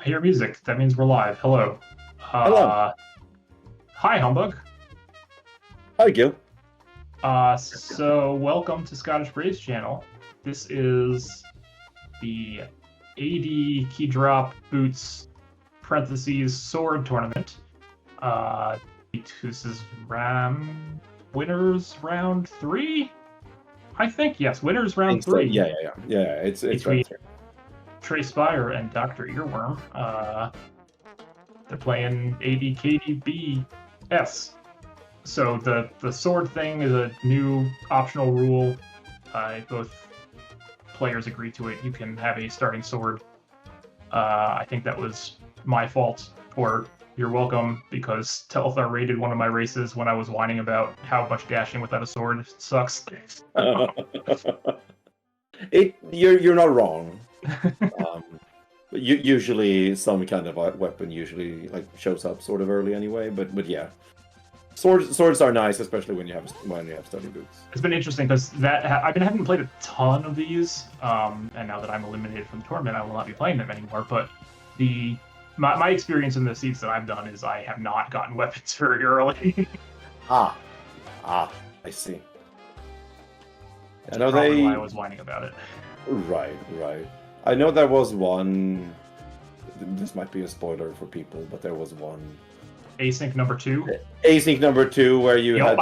hear music. That means we're live. Hello. Hello. Hi, Humbug. Hi, Gil. So welcome to Scottish Braves channel. This is the AD Keydrop Boots parentheses sword tournament. This is winners round 3. I think yes, winners round 3. Yeah. It's Between right there. Trey Spyre and Dr. Earworm. They're playing ADKDBS. So the sword thing is a new optional rule. Both players agree to it. You can have a starting sword. I think that was my fault, or you're welcome, because Telethar raided one of my races when I was whining about how much dashing without a sword sucks. You're not wrong. But usually some kind of weapon usually like shows up sort of early anyway. But yeah, swords are nice, especially when you have starting boots. It's been interesting because I've been having played a ton of these, and now that I'm eliminated from the tournament, I will not be playing them anymore. But my experience in the seeds that I've done is I have not gotten weapons very early. I see. I know why I was whining about it. Right. I know there was one. This might be a spoiler for people, but there was one. Async number 2. Async number 2, where you had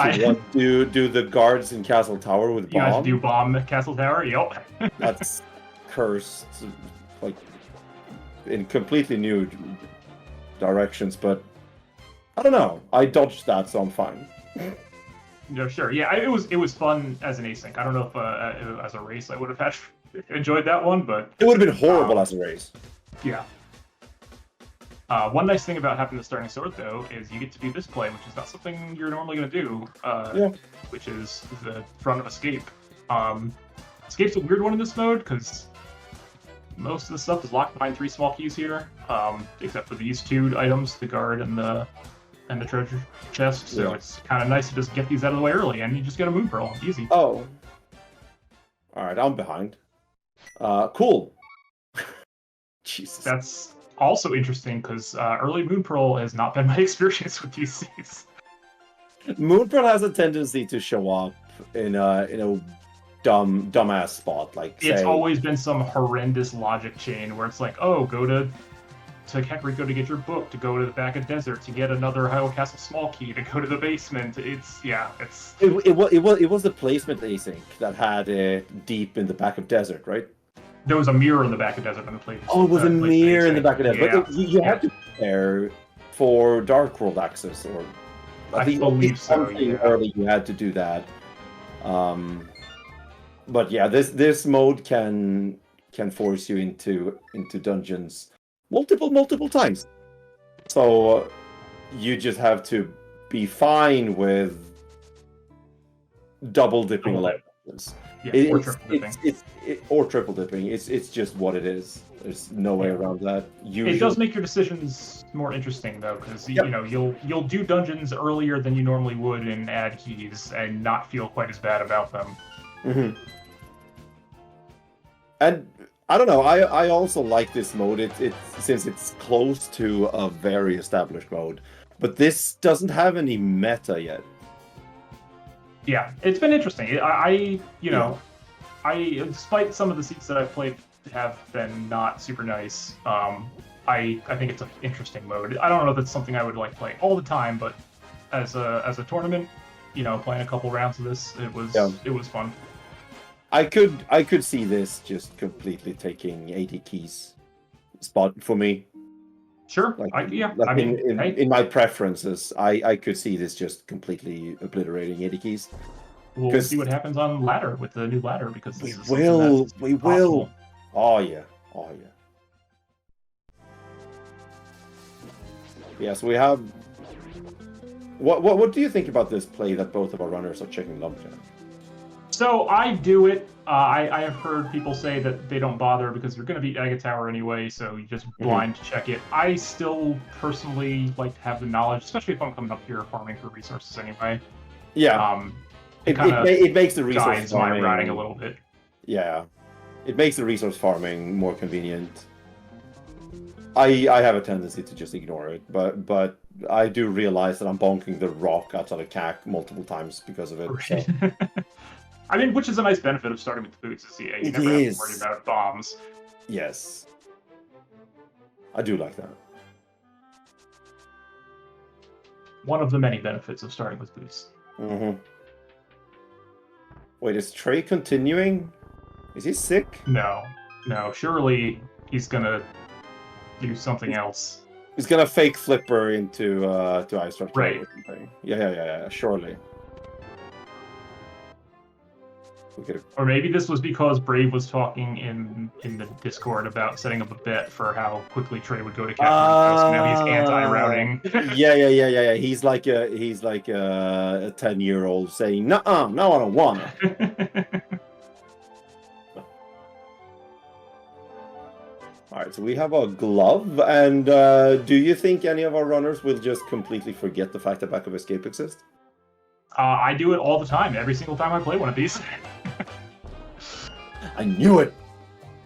to do the guards in Castle Tower with bomb. You guys do bomb Castle Tower? Yep. That's cursed, like in completely new directions. But I don't know. I dodged that, so I'm fine. No, sure. Yeah, it was fun as an async. I don't know if as a race I would have enjoyed that one, but it would have been horrible as a race. Yeah. One nice thing about having the starting sword, though, is you get to do this play, which is not something you're normally going to do. Which is the front of escape. Escape's a weird one in this mode because most of the stuff is locked behind 3 small keys here, except for these 2 items, the guard and the treasure chest. So it's kind of nice to just get these out of the way early, and you just get a moon pearl. Easy. Oh. All right, I'm behind. Cool. Jesus. That's also interesting because early moon pearl has not been my experience with these seeds. Moon pearl has a tendency to show up in a dumbass spot. Like it's always been some horrendous logic chain where it's like, oh, go to Kakariko to get your book, to go to the back of desert to get another Hyrule Castle small key, to go to the basement. It was the placement async that had it deep in the back of desert, right? There was a mirror in the back of desert when the play. Oh, it was a mirror in the back of desert. Yeah. But you had to prepare for Dark World access, or I believe so. Early you had to do that. But yeah, this mode can force you into dungeons multiple times. So you just have to be fine with double dipping levels. Or triple dipping. It's just what it is. There's no way around that. It does make your decisions more interesting though, because you'll do dungeons earlier than you normally would and add keys and not feel quite as bad about them. Mm-hmm. And I don't know. I also like this mode. Since it's close to a very established mode, but this doesn't have any meta yet. Yeah, it's been interesting. I despite some of the seats that I've played have been not super nice. I think it's an interesting mode. I don't know if it's something I would like play all the time, but as a tournament, playing a couple rounds of this, it was fun. I could see this just completely taking 80 keys spot for me. Sure. In my preferences, I could see this just completely obliterating 80 keys. We'll see what happens on ladder with the new ladder, because we will. Oh yeah. Yes, we have. What do you think about this play that both of our runners are checking Lumberjack? So I do it. I have heard people say that they don't bother because you're going to beat Aga Tower anyway, so you just blind check it. I still personally like to have the knowledge, especially if I'm coming up here farming for resources anyway. Yeah. It makes the resource farming my routing a little bit. Yeah, it makes the resource farming more convenient. I have a tendency to just ignore it, but I do realize that I'm bonking the rock outside of CAC multiple times because of it. Right. So. I mean, which is a nice benefit of starting with the boots, is you never have to worry about bombs. Yes. I do like that. One of the many benefits of starting with boots. Mm-hmm. Wait, is Trey continuing? Is he sick? No. Surely he's gonna do something else. He's gonna fake flipper into to Ice Trap. Right. Yeah. Surely. Or maybe this was because Brave was talking in the Discord about setting up a bet for how quickly Trey would go to capture. So now he's anti-routing. Yeah. He's like a 10-year-old saying, "Nuh-uh, no, I don't want it." All right, so we have a glove, and do you think any of our runners will just completely forget the fact that Back of Escape exists? I do it all the time, every single time I play one of these. I knew it.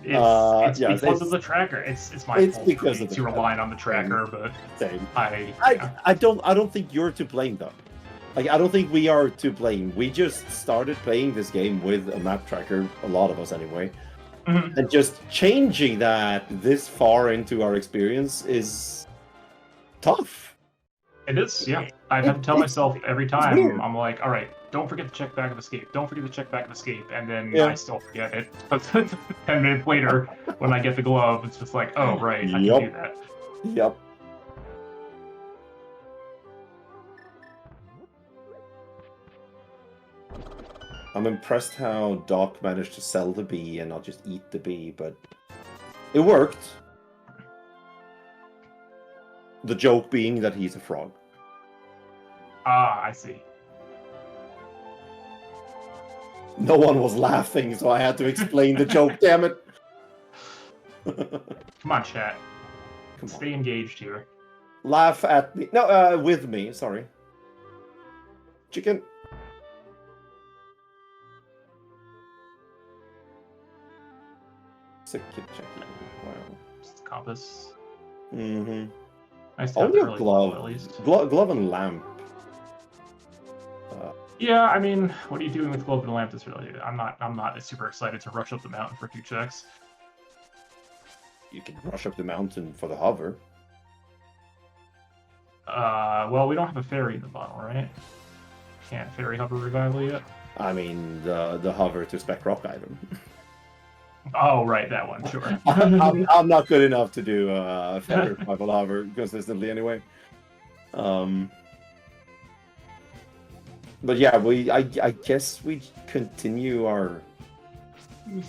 It's because of the tracker. It's my fault because of the relying on the tracker, but same. I don't think you're to blame though. Like I don't think we are to blame. We just started playing this game with a map tracker, a lot of us anyway. Mm-hmm. And just changing that this far into our experience is tough. It is, yeah. I have to tell myself every time, I'm like, all right, don't forget to check Back of Escape. Don't forget to check Back of Escape. And then I still forget it. But 10 minutes later, when I get the glove, it's just like, oh, right, I can do that. Yep. I'm impressed how Doc managed to sell the bee and not just eat the bee, but it worked. The joke being that he's a frog. Ah, I see. No one was laughing, so I had to explain the joke, damn it. Come on, chat. Stay engaged here. Laugh at me. No, with me, sorry. Chicken. Chicken. Wow. Just compass. Mm-hmm. Nice Only a really glove. at least. Glove and lamp. Yeah, I mean, what are you doing with glove and lamp? Is really, I'm not super excited to rush up the mountain for 2 checks. You can rush up the mountain for the hover. Well, we don't have a fairy in the bottle, right? Can't fairy hover revival yet. I mean, the hover to spec rock item. Oh, right, that one, sure. I'm not good enough to do fairy revival hover consistently anyway. But yeah, I guess we continue our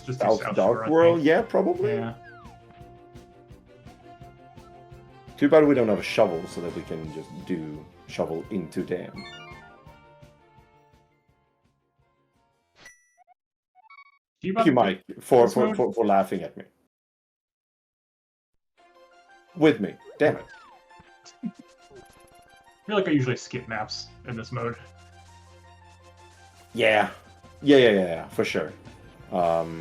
just South Dark World. Yeah, probably. Yeah. Too bad we don't have a shovel so that we can just do shovel into dam. You might for laughing at me. With me. Damn it. I feel like I usually skip maps in this mode. Yeah, for sure. I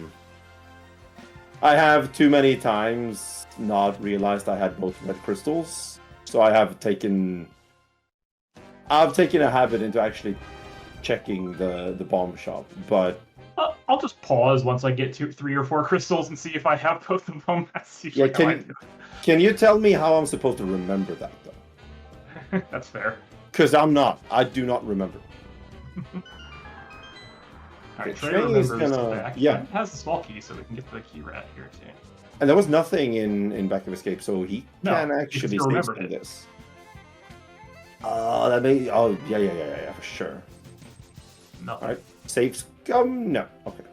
have too many times not realized I had both red crystals, so I've taken a habit into actually checking the bomb shop, but I'll just pause once I get to 3 or 4 crystals and see if I have both of them. That's usually how I do. Can you tell me how I'm supposed to remember that though? That's fair. Because I do not remember. Alright, Trey remembers back. Yeah. He has the small key, so we can get the key rat here too. And there was nothing in Back of Escape, so he can actually remember this. That may. Oh, yeah, for sure. No. Alright, saves come. No, okay.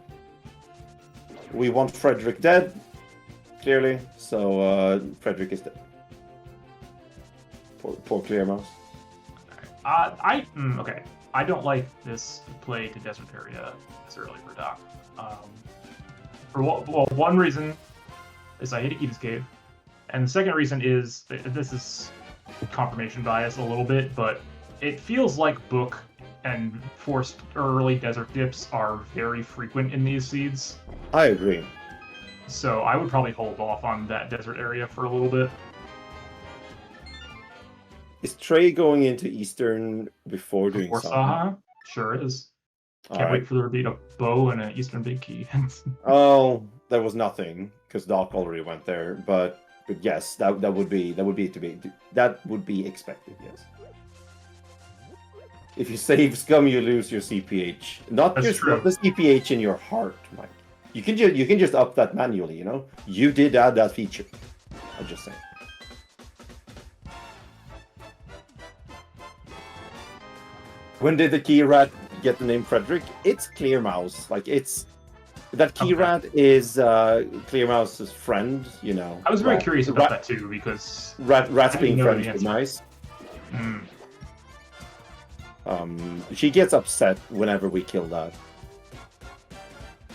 We want Frederick dead, clearly. So Frederick is dead. Poor Clear Mouse. Okay. I don't like this play to desert area this early for Doc. One reason is I hate Akita's Cave, and the second reason is this is confirmation bias a little bit, but it feels like Book and forced early desert dips are very frequent in these seeds. I agree. So I would probably hold off on that desert area for a little bit. Is Trey going into Eastern before doing Before something? Saha? Sure is. Can't wait for there to be a bow and an Eastern Big Key. Oh, there was nothing because Doc already went there. But yes, that would be expected. Yes. If you save Scum, you lose your CPH. Not the CPH in your heart, Mike. You can just up that manually. You know, you did add that feature. I'm just saying. When did the key rat get the name Frederick? It's Clear Mouse. Like that key rat is Clear Mouse's friend. You know. I was very curious about that too because rats being friends with mice. Mm. She gets upset whenever we kill that.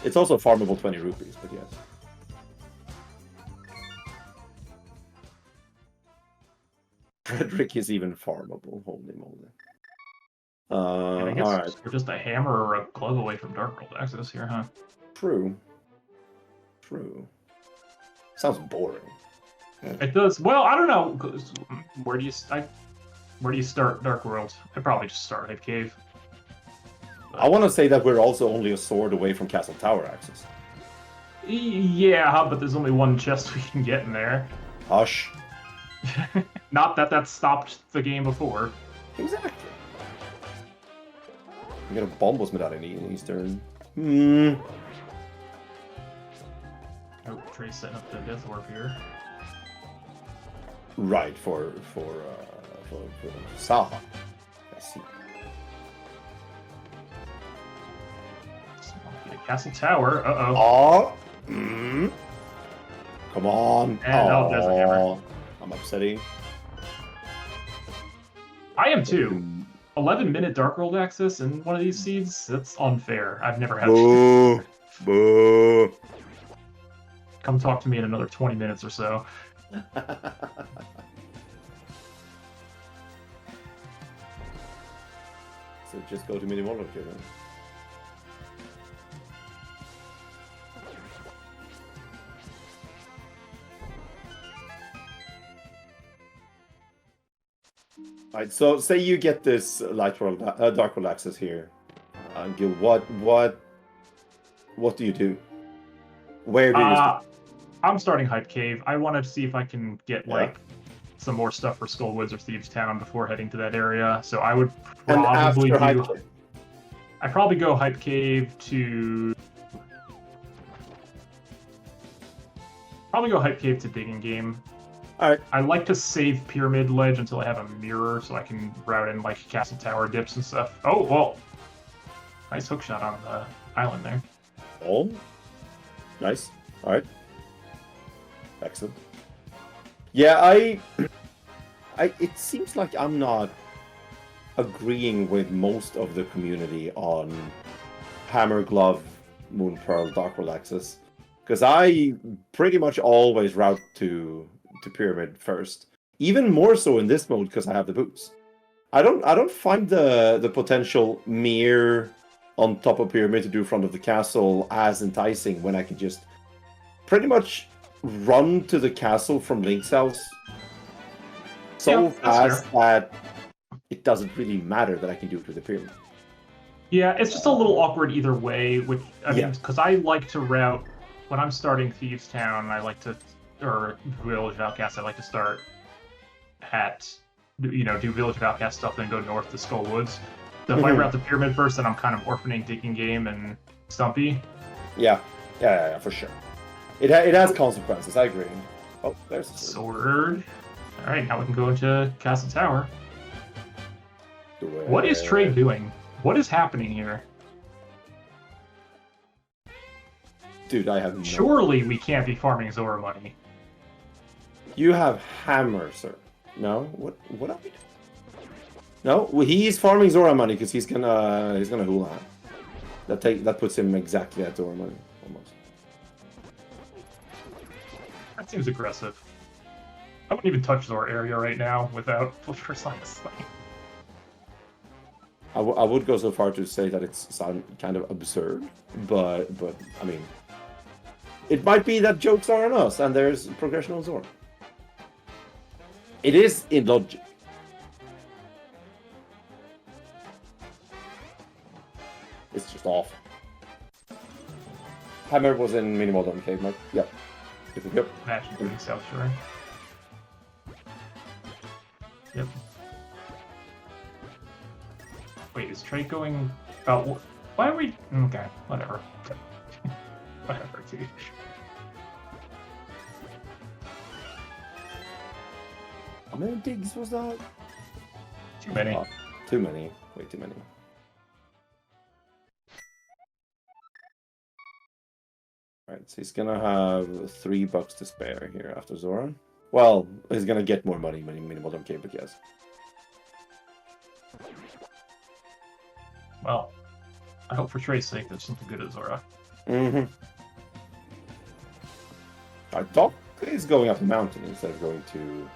It's also farmable 20 rupees, but yes. Frederick is even farmable. Holy moly. I guess alright. we're just a hammer or a glove away from Dark World access here, huh? True. Sounds boring. It does. Well, I don't know. Where do you start Dark World? I'd probably just start Hype Cave. I want to say that we're also only a sword away from Castle Tower access. Yeah, but there's only one chest we can get in there. Hush. Not that stopped the game before. Exactly. I'm gonna bomb was without any Eastern. Oh, Trey's setting up the Death Warp here. Right, for Saha. I see. Castle Tower. Uh-oh. Oh. Come on. And there's a hammer. I'm upsetting. I am too. 11-minute Dark World access in one of these seeds? That's unfair. I've never had Boo. Boo. Come talk to me in another 20 minutes or so. So just go to mini Monarch then. Alright, so say you get this Dark World access here, Gil. What do you do? Where do you? I'm starting Hype Cave. I want to see if I can get like some more stuff for Skullwoods or Thieves Town before heading to that area. So I would probably I'd probably go Hype Cave to. Probably go Hype Cave to Digging Game. Alright. I like to save Pyramid Ledge until I have a mirror so I can route in like Castle Tower dips and stuff. Oh, well. Nice hookshot on the island there. Oh. Nice. Alright. Excellent. Yeah, it seems like I'm not agreeing with most of the community on Hammer, Glove, Moon Pearl, Dark World access. Because I pretty much always route to Pyramid first. Even more so in this mode because I have the boots. I don't find the potential mirror on top of Pyramid to do front of the castle as enticing when I can just pretty much run to the castle from Link's house so fast that it doesn't really matter that I can do it with the Pyramid. Yeah, it's just a little awkward either way. I mean, because I like to route when I'm starting Thieves Town. I like to, or Village of Outcast. I like to start at, do Village of Outcast stuff, then go north to Skullwoods. So if I route the Pyramid first, then I'm kind of orphaning Digging Game and Stumpy. Yeah, for sure. It has consequences. I agree. Oh, there's a sword. All right, now we can go into Castle Tower. What is Trey doing? What is happening here? Dude, I have no Surely we can't be farming Zora money. You have Hammer, sir. No? What are we doing? No, he's farming Zora money because he's gonna hula. That puts him exactly at Zora money, almost. That seems aggressive. I wouldn't even touch Zora area right now without first on this thing. I would go so far to say that it's kind of absurd, but I mean, it might be that jokes are on us and there's progression on Zora. It is illogic. It's just off. Hammer was in Minimal Dome Cave, Mike. Yep. Yep. Imagine doing South Shore. Yep. Wait, is Trey going... Oh, why are we... Okay, whatever. Whatever, dude. How many digs was that? Too many. Too many. Way too many. Alright, so he's gonna have $3 to spare here after Zoran. Well, he's gonna get more money when Minimal Dome Cave, but yes. Well, I hope for Trey's sake there's something good at Zora. Mm-hmm. I thought he's going up the mountain instead of going to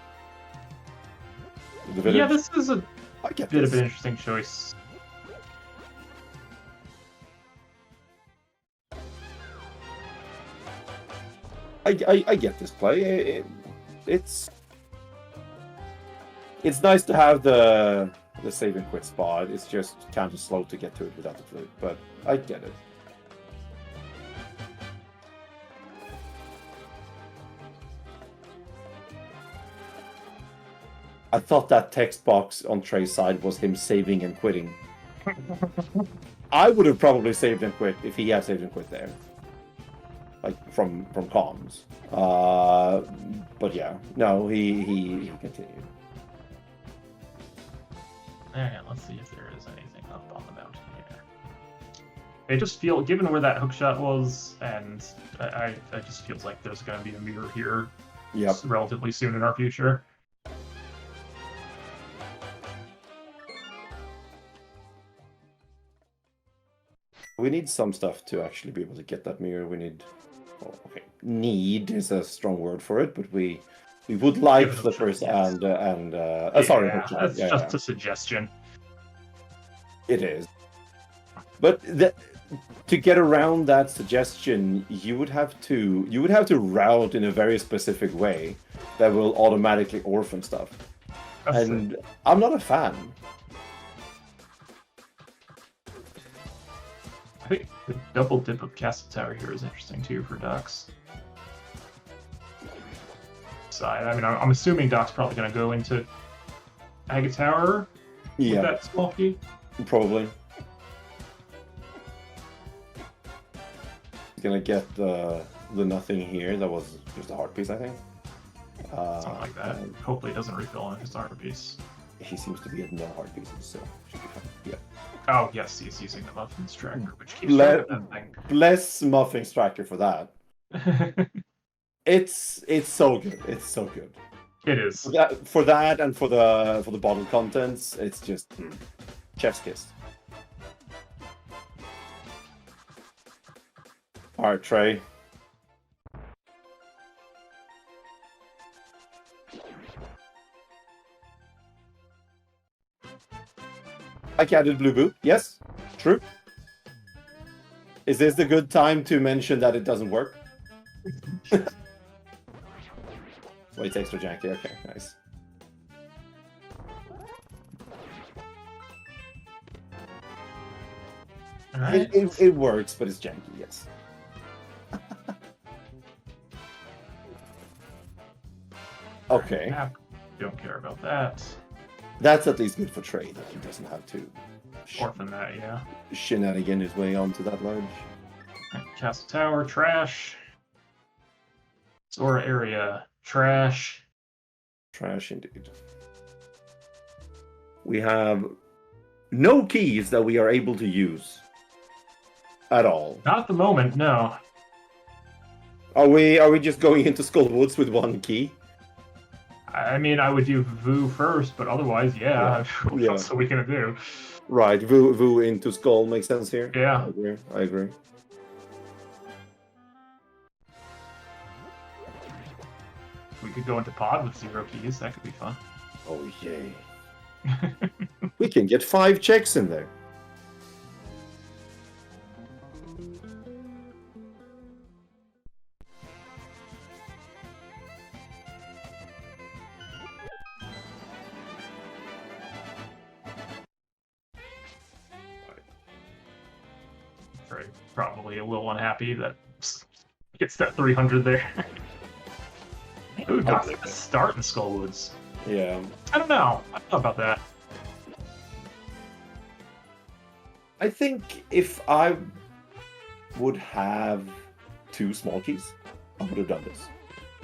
the village. Yeah, this is a bit of an interesting choice. I get this play. It's nice to have the save and quit spot. It's just kind of slow to get to it without the flute, but I get it. I thought that text box on Trey's side was him saving and quitting. I would have probably saved and quit if he had saved and quit there. Like from comms. But yeah, no, he continued. Alright, let's see if there is anything up on the mountain here. I just feel, given where that hookshot was, and I just feels like there's going to be a mirror here relatively soon in our future. We need some stuff to actually be able to get that mirror. We need... Oh, okay. Need is a strong word for it, but we would like flippers and sorry, that's just a suggestion. It is. But to get around that suggestion, you would have to route in a very specific way that will automatically orphan stuff. And I'm not a fan. I think the double dip of Castle Tower here is interesting too for Doc's side. I mean, I'm assuming Doc's probably going to go into Agate Tower with that small key. Probably. He's going to get the nothing here. That was just a heart piece, I think. Something like that. Hopefully it doesn't refill on his heart piece. He seems to be at no heart pieces, so should be fine. Yeah. Oh, yes, he's using the Muffin's Tracker, which keeps that thing. Bless Muffin's Tracker for that. It's so good. It's so good. It is. For that and for the bottle contents, it's just chef's kiss. Alright, Trey. I added Blue Boot. Yes, true. Is this the good time to mention that it doesn't work? Wait, extra janky. Okay, nice. Right. It works, but it's janky, yes. Okay. Don't care about that. That's at least good for Trey, that he doesn't have to orphan that, yeah. Shenanigan his way onto that ledge. Castle Tower, trash. Zora area, trash. Trash indeed. We have no keys that we are able to use at all. Not at the moment, no. Are we just going into Skullwoods with one key? I mean, I would do Vu first, but otherwise, yeah. What else are we gonna do? Right, Vu into Skull makes sense here. Yeah. I agree. We could go into Pod with 0 keys. That could be fun. Oh, yay. We can get 5 checks in there. probably a little unhappy that gets that 300 there. Ooh, Doc's got a start in Skullwoods. Yeah. I don't know about that. I think if I would have 2 small keys, I would have done this.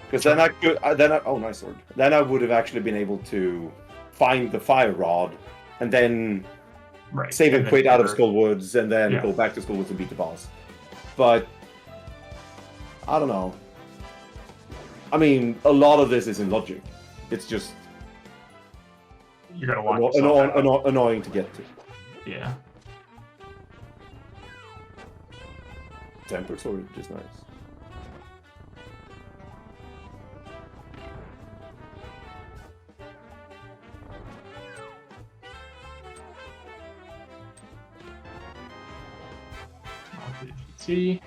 Because then I could, oh, nice sword. Then I would have actually been able to find the fire rod, and then save and quit out of Skullwoods, and then go back to Skullwoods and beat the boss. But I don't know. I mean, a lot of this is in logic. It's just you're gonna want annoying to get to. Yeah. Tempered sword, just nice. GT.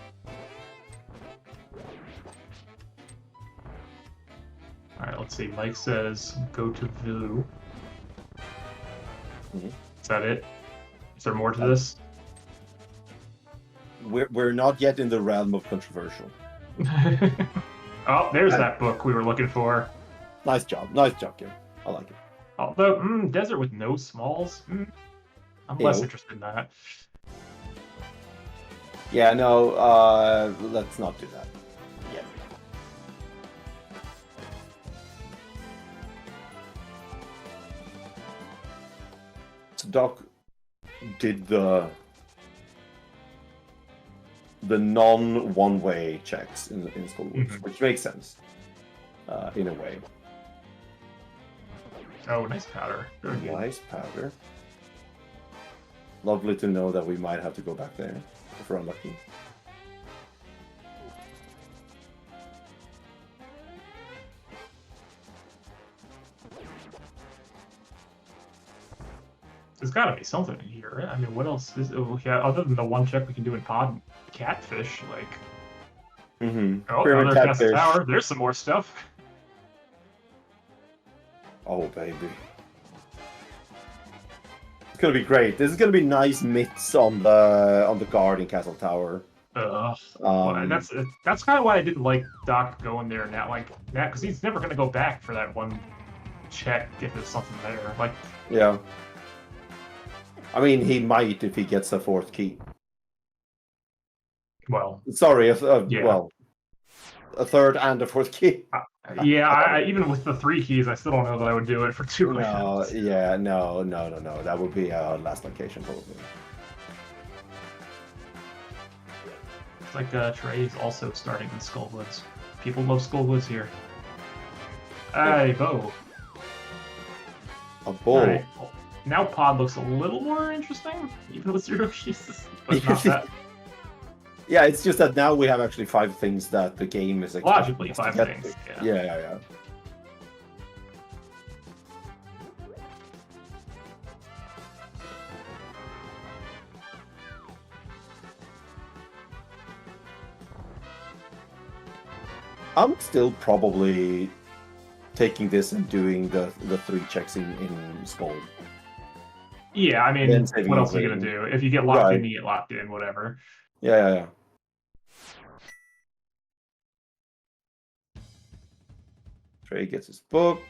Alright, let's see. Mike says go to Vu. Mm-hmm. Is that it? Is there more to this? We're not yet in the realm of controversial. Oh, there's that book we were looking for. Nice job, Kim. I like it. Although, desert with no smalls? I'm less interested in that. Yeah, no, let's not do that. Yeah. So Doc did the non-one-way checks in Skullwoods, which makes sense, in a way. Oh, nice powder. Nice powder. Lovely to know that we might have to go back there if we're unlucky. There's got to be something in here, right? I mean, what else is other than the one check we can do in pod catfish? Like, another Castle Tower. There's some more stuff. Oh baby, it's gonna be great. This is gonna be nice myths on the guard in Castle Tower. That's kind of why I didn't like Doc going there now, because he's never gonna go back for that one check if there's something there. Like, yeah. I mean, he might if he gets a 4th key. Well, sorry, well, a 3rd and a 4th key. Even with the 3 keys, I still don't know that I would do it for 2 lands. No. That would be last location probably. It's like Trey is also starting in Skullwoods. People love Skullwoods here. Hey, bow. A bow. Right. Well, now pod looks a little more interesting, even with 0 keys, but not that. Yeah, it's just that now we have actually 5 things that the game is logically 5 things. Yeah. I'm still probably taking this and doing the 3 checks in Skull. Yeah, I mean, what else are you gonna do? If you get locked in, you get locked in, whatever. Yeah. Trey gets his book.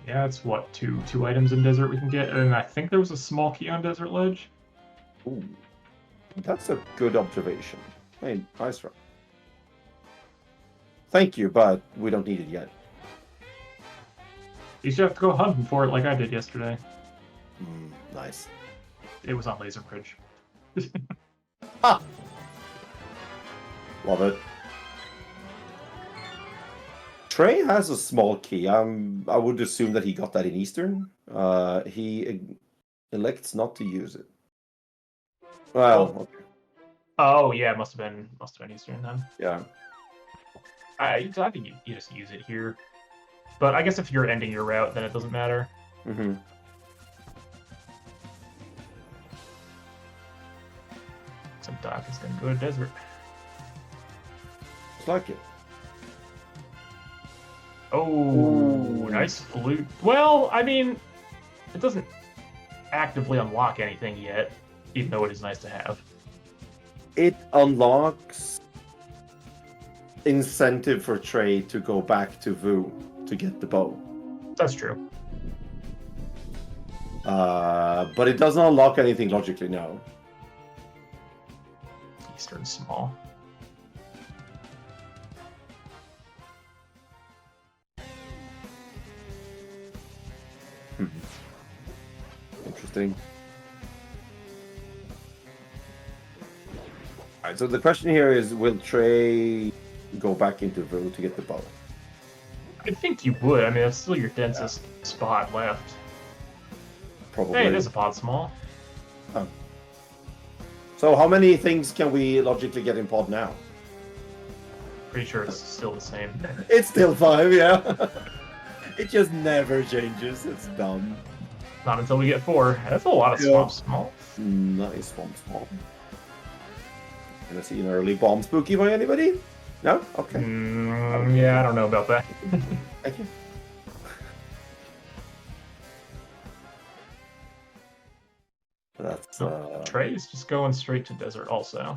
Yeah, it's what, two items in Desert we can get, and I think there was a small key on Desert Ledge. Ooh, that's a good observation. Hey, nice run. Thank you, but we don't need it yet. You should have to go hunting for it like I did yesterday. Nice. It was on Laser Bridge. Ah! Love it. Trey has a small key. I would assume that he got that in Eastern. He elects not to use it. Well, okay. Oh yeah, must have been Eastern then. Yeah. I think you just use it here. But I guess if you're ending your route, then it doesn't matter. So Doc is going to go to Desert. It's like it. Oh, nice flute. Well, I mean, it doesn't... actively unlock anything yet, even though it is nice to have. It unlocks incentive for Trey to go back to Vu to get the bow. That's true. But it doesn't unlock anything logically, no. Eastern small. Interesting. Alright, so the question here is, will Trey go back into Vu to get the bow? I think you would. I mean, that's still your densest spot left. Probably. Hey, it is a pod small. Oh. So how many things can we logically get in pod now? Pretty sure it's still the same. It's still 5, yeah. It just never changes. It's dumb. Not until we get 4. That's a lot of swamp small. Nice swamp small. Gonna see an early bomb spooky by anybody? No? Okay. Yeah, I don't know about that. Thank you. That's Trey is just going straight to desert also.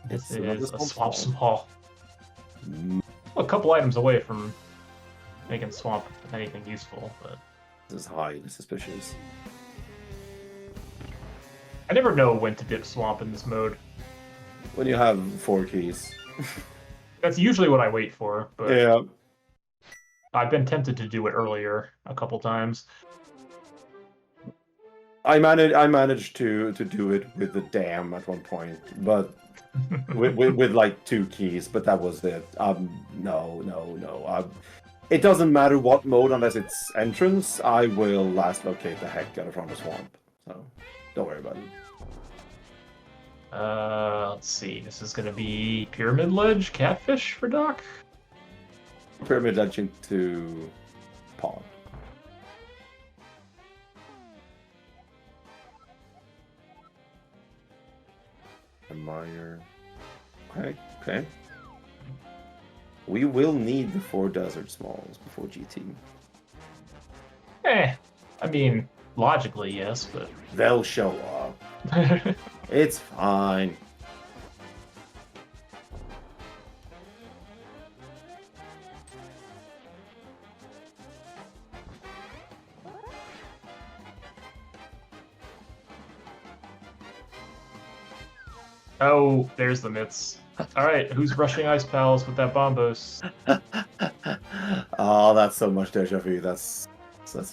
This is a swamp small. A couple items away from making swamp anything useful, but this is highly suspicious. I never know when to dip swamp in this mode. When you have 4 keys. That's usually what I wait for, but yeah. I've been tempted to do it earlier a couple times. I managed to do it with the dam at one point, but with like 2 keys, but that was it. No. It doesn't matter what mode unless it's entrance. I will last locate the heck out of front of swamp. So don't worry about it. Let's see. This is gonna be Pyramid Ledge Catfish for Doc. Pyramid Ledge into Pod. Admire. Okay. We will need the 4 desert smalls before GT. I mean, logically, yes, but They'll show up. It's fine. Oh, there's the mitts. Alright, who's rushing Ice Pals with that bombos? Oh, that's so much deja vu. That's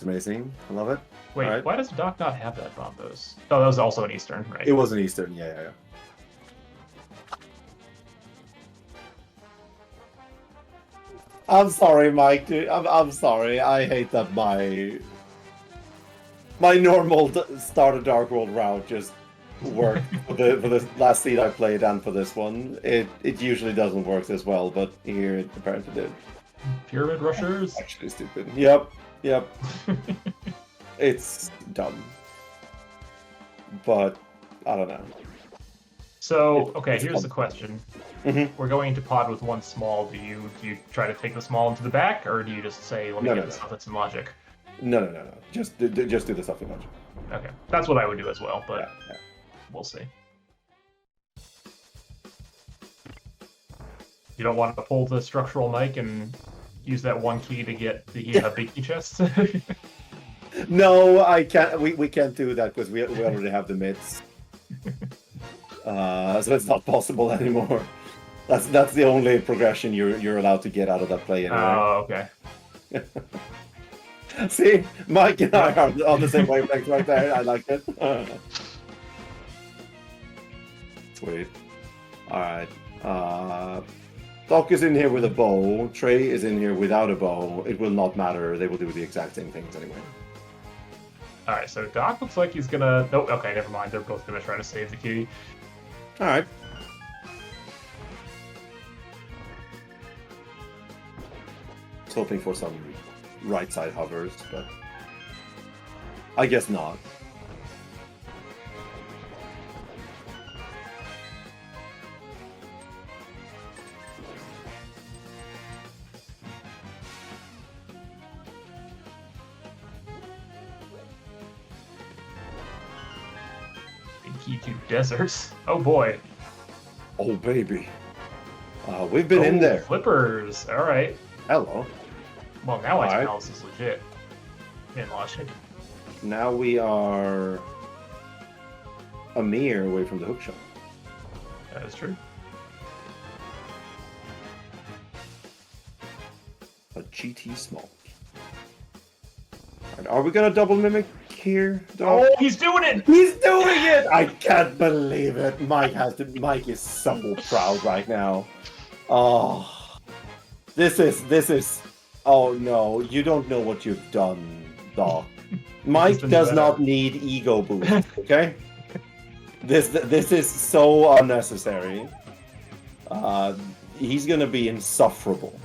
amazing. I love it. Wait, right. Why does Doc not have that bombos? Oh, that was also an Eastern, right? It was an Eastern, yeah. I'm sorry, Mike, dude. I'm sorry. I hate that my normal start a Dark World route just worked for the last seed I played and for this one. It usually doesn't work as well, but here it apparently did. Pyramid Rushers? Actually stupid. Yep. It's dumb. But I don't know. So, okay, here's the question. Mm-hmm. We're going into pod with 1 small. Do you try to take the small into the back, or do you just say, let me get the stuff that's in logic? No. Just do the stuff in logic. Okay, that's what I would do as well, but yeah. We'll see. You don't want to pull the structural mic and use that 1 key to get the big key chest? No, I can't. We can't do that because we already have the mids. So it's not possible anymore. That's the only progression you're allowed to get out of that play anyway. Oh, okay. See, Mike and I are on the same wavelength right there. I like it. Sweet. Alright. Doc is in here with a bow. Trey is in here without a bow. It will not matter. They will do the exact same things anyway. Alright, so Doc looks like he's gonna... Nope, okay, never mind. They're both gonna try to save the key. Alright. I was hoping for some right side hovers, but I guess not. Key to deserts. Oh boy. Oh baby. We've been in there. Flippers. All right. Hello. Well, now Ice Palace is legit in logic. Now we are a mirror away from the hook shot. That is true. A GT Smoke. Right, are we gonna double mimic here, Doc? Oh, he's doing it! He's doing it! I can't believe it. Mike is so proud right now. Oh, this is. Oh no, you don't know what you've done, Doc. Mike does not need ego boost. Okay. This is so unnecessary. He's gonna be insufferable.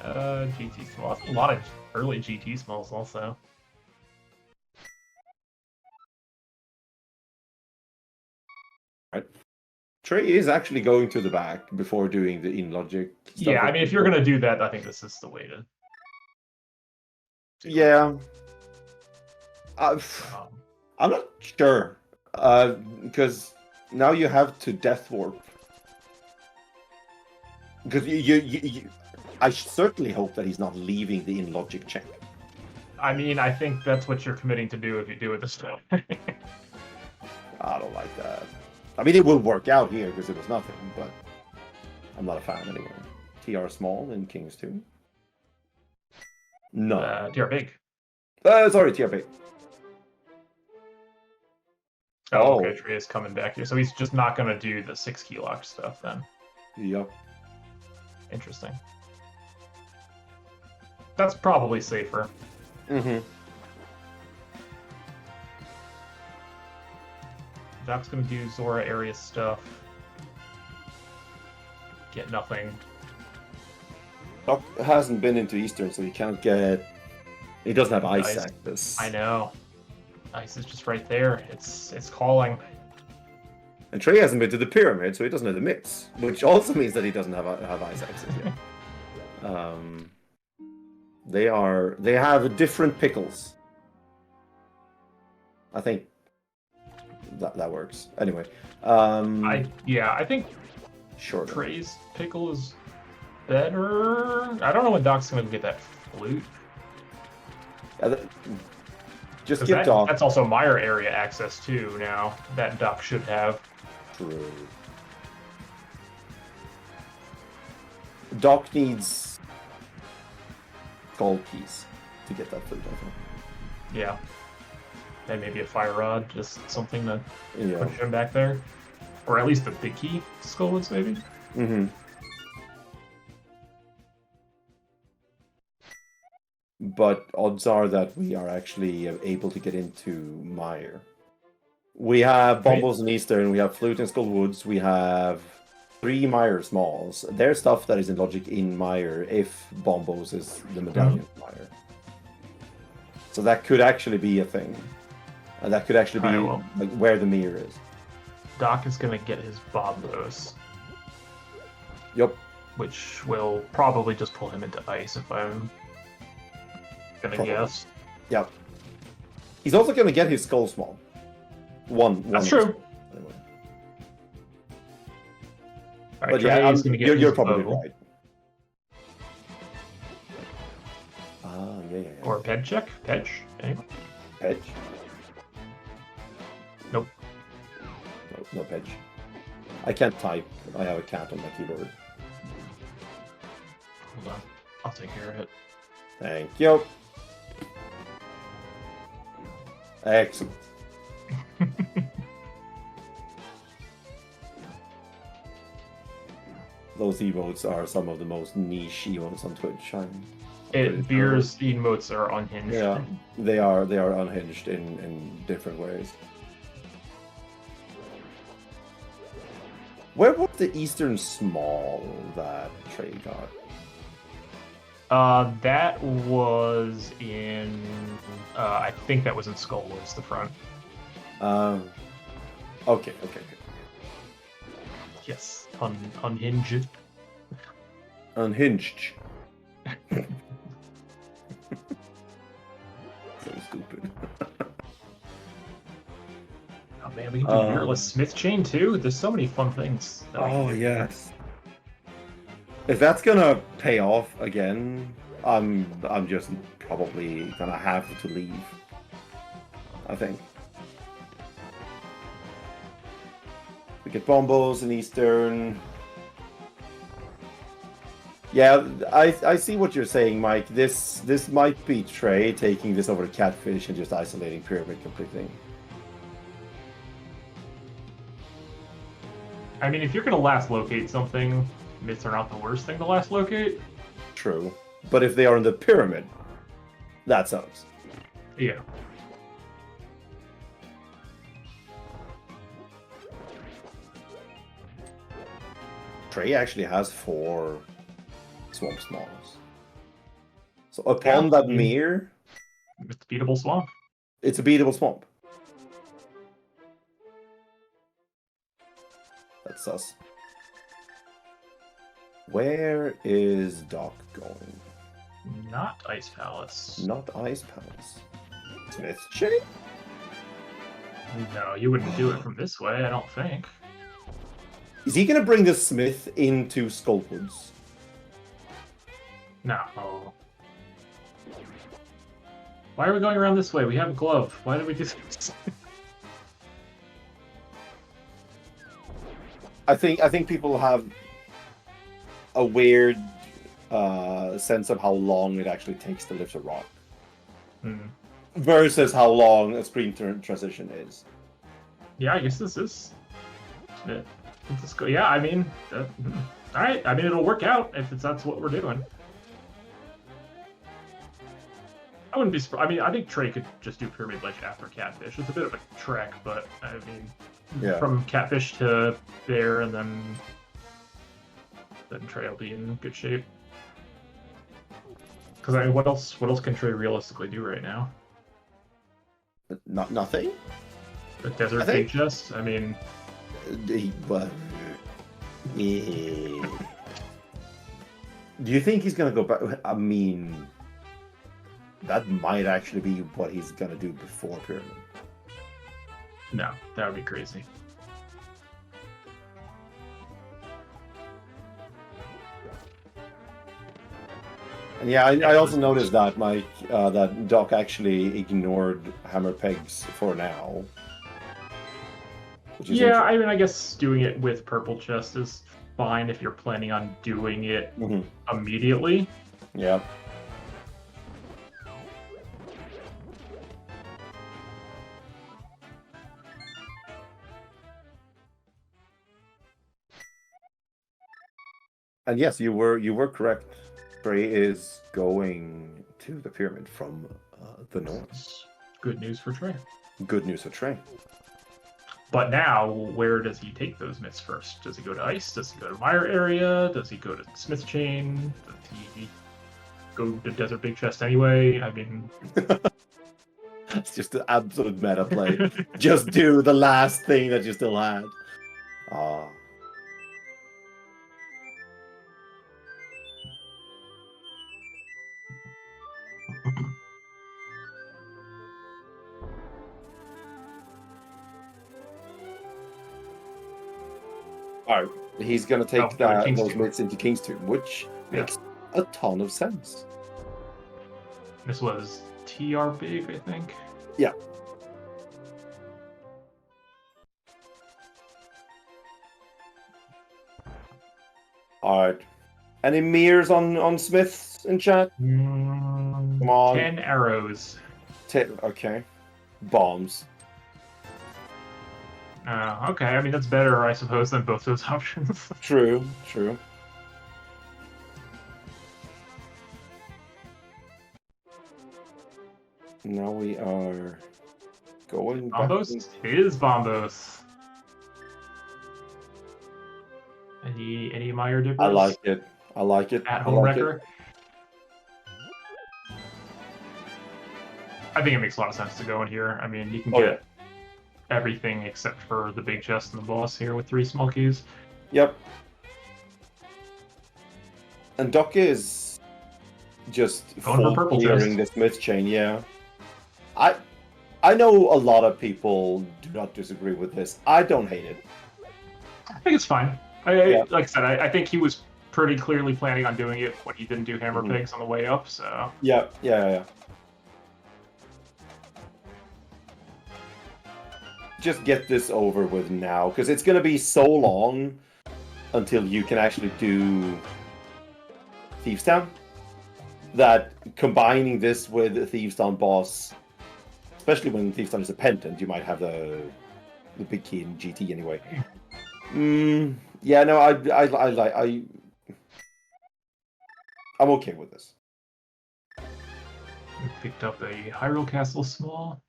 GT Smalls. A lot of early GT Smalls also. Right. Trey is actually going to the back before doing the in-logic stuff. Yeah, I mean, if you're gonna do that, I think this is the way to... Yeah. I'm not sure. Because now you have to Death Warp. Because I certainly hope that he's not leaving the in-logic check. I mean, I think that's what you're committing to do if you do it this way. I don't like that. I mean, it will work out here because it was nothing, but I'm not a fan anyway. TR small in Kings 2. No. TR big. Sorry, TR big. Oh, okay, Trey is coming back here. So he's just not going to do the 6 key lock stuff then. Yep. Interesting. That's probably safer. Mm-hmm. Doc's going to do Zora area stuff. Get nothing. Doc hasn't been into Eastern, so he can't get... He doesn't have ice access. I know. Ice is just right there. It's calling. And Trey hasn't been to the pyramid, so he doesn't have the mix, which also means that he doesn't have ice access yet. They have different pickles. I think that works. Anyway, I think sure. Trey's pickle is better. I don't know when Doc's going to get that flute. Just give Doc. That's also Meyer area access too. Now that Doc should have. True. Doc needs gold keys to get that flute, I think. Yeah. And maybe a fire rod, just something to push him back there. Or at least a big key to Skullwoods, maybe? Mm-hmm. But odds are that we are actually able to get into Mire. We have Bombos in Eastern, we have Flute in Skullwoods, we have 3 Mire Smalls. There's stuff that is in logic in Mire if Bombos is the medallion of Mire. So that could actually be a thing. And that could actually be like where the mirror is. Doc is going to get his Bombos. Yep. Which will probably just pull him into ice if I'm going to guess. Yep. He's also going to get his Skull Small. One. That's true. Anyway. Right, but yeah, you're probably right. Yeah. Or Ped check? Pedge? Anyway. Pedge? Nope. No Pedge. I can't type. I have a cat on my keyboard. Hold on. I'll take care of it. Thank you. Excellent. Those emotes are some of the most niche emotes on Twitch. Beer's emotes are unhinged. Yeah, they are unhinged in different ways. Where was the Eastern Small that Trey got? That was in... I think that was in Skullwoods, the front. Okay. Yes, unhinged. Unhinged. So stupid. Oh man, we can do mirrorless smith chain too. There's so many fun things. Oh yes. If that's gonna pay off again, I'm just probably gonna have to leave. I think. We get bombos in Eastern. Yeah, I see what you're saying, Mike. This might be Trey taking this over to Catfish and just isolating Pyramid completely. I mean, if you're gonna last locate something, myths are not the worst thing to last locate. True. But if they are in the Pyramid, that sucks. Yeah. Trey actually has 4 Swamp Smalls. So upon that mirror... It's a beatable swamp. It's a beatable swamp. That's sus. Where is Doc going? Not Ice Palace. Not Ice Palace. Smith Chain? No, you wouldn't do it from this way, I don't think. Is he going to bring the Smith into Skullwoods? No. Why are we going around this way? We have a glove. Why did we do this? I think people have a weird sense of how long it actually takes to lift a rock. Versus how long a screen transition is. Yeah, I guess this is it. Yeah, I mean, all right. I mean, it'll work out if that's what we're doing. I wouldn't be surprised. I mean, I think Trey could just do Pyramid Ledge after Catfish. It's a bit of a trek, but I mean, from Catfish to there, and then Trey will be in good shape. Because I mean, what else can Trey realistically do right now? Nothing. The desert big chest. I mean, but do you think he's gonna go back? I mean, that might actually be what he's gonna do before Pyramid. No, that would be crazy. And yeah, I also noticed that, Mike, that Doc actually ignored Hammer Pegs for now. Yeah, I mean, I guess doing it with Purple Chest is fine if you're planning on doing it immediately. Yeah. And yes, you were correct. Trey is going to the Pyramid from the north. Good news for Trey. Good news for Trey. But now, where does he take those myths first? Does he go to Ice? Does he go to Mire area? Does he go to Smith Chain? Does he go to Desert Big Chest anyway? I mean... It's just an absolute meta play. Just do the last thing that you still had. Alright, he's going to take those myths into King's Tomb, which makes a ton of sense. This was TR big, I think. Yeah. Alright. Any mirrors on Smiths in chat? Come on. 10 arrows. Okay. Bombs. Okay, I mean, that's better, I suppose, than both those options. True. Now we are going Bombos? It is Bombos. Any Mire dippers? I like it. At home wrecker? I think it makes a lot of sense to go in here. I mean, you can get everything except for the big chest and the boss here with 3 small keys. Yep. And Doc is just going for purple clearing chest. the Smith chain, yeah. I I know a lot of people do not disagree with this. I don't hate it. I think it's fine. Like I said, I think he was pretty clearly planning on doing it when he didn't do Hammer Pigs on the way up, so... Yeah. Just get this over with now, because it's going to be so long until you can actually do Thieves Town, that combining this with the Thieves Town boss, especially when Thieves Town is a pendant, you might have the big key in GT anyway. Yeah, no, I'm okay with this. We picked up a Hyrule Castle small.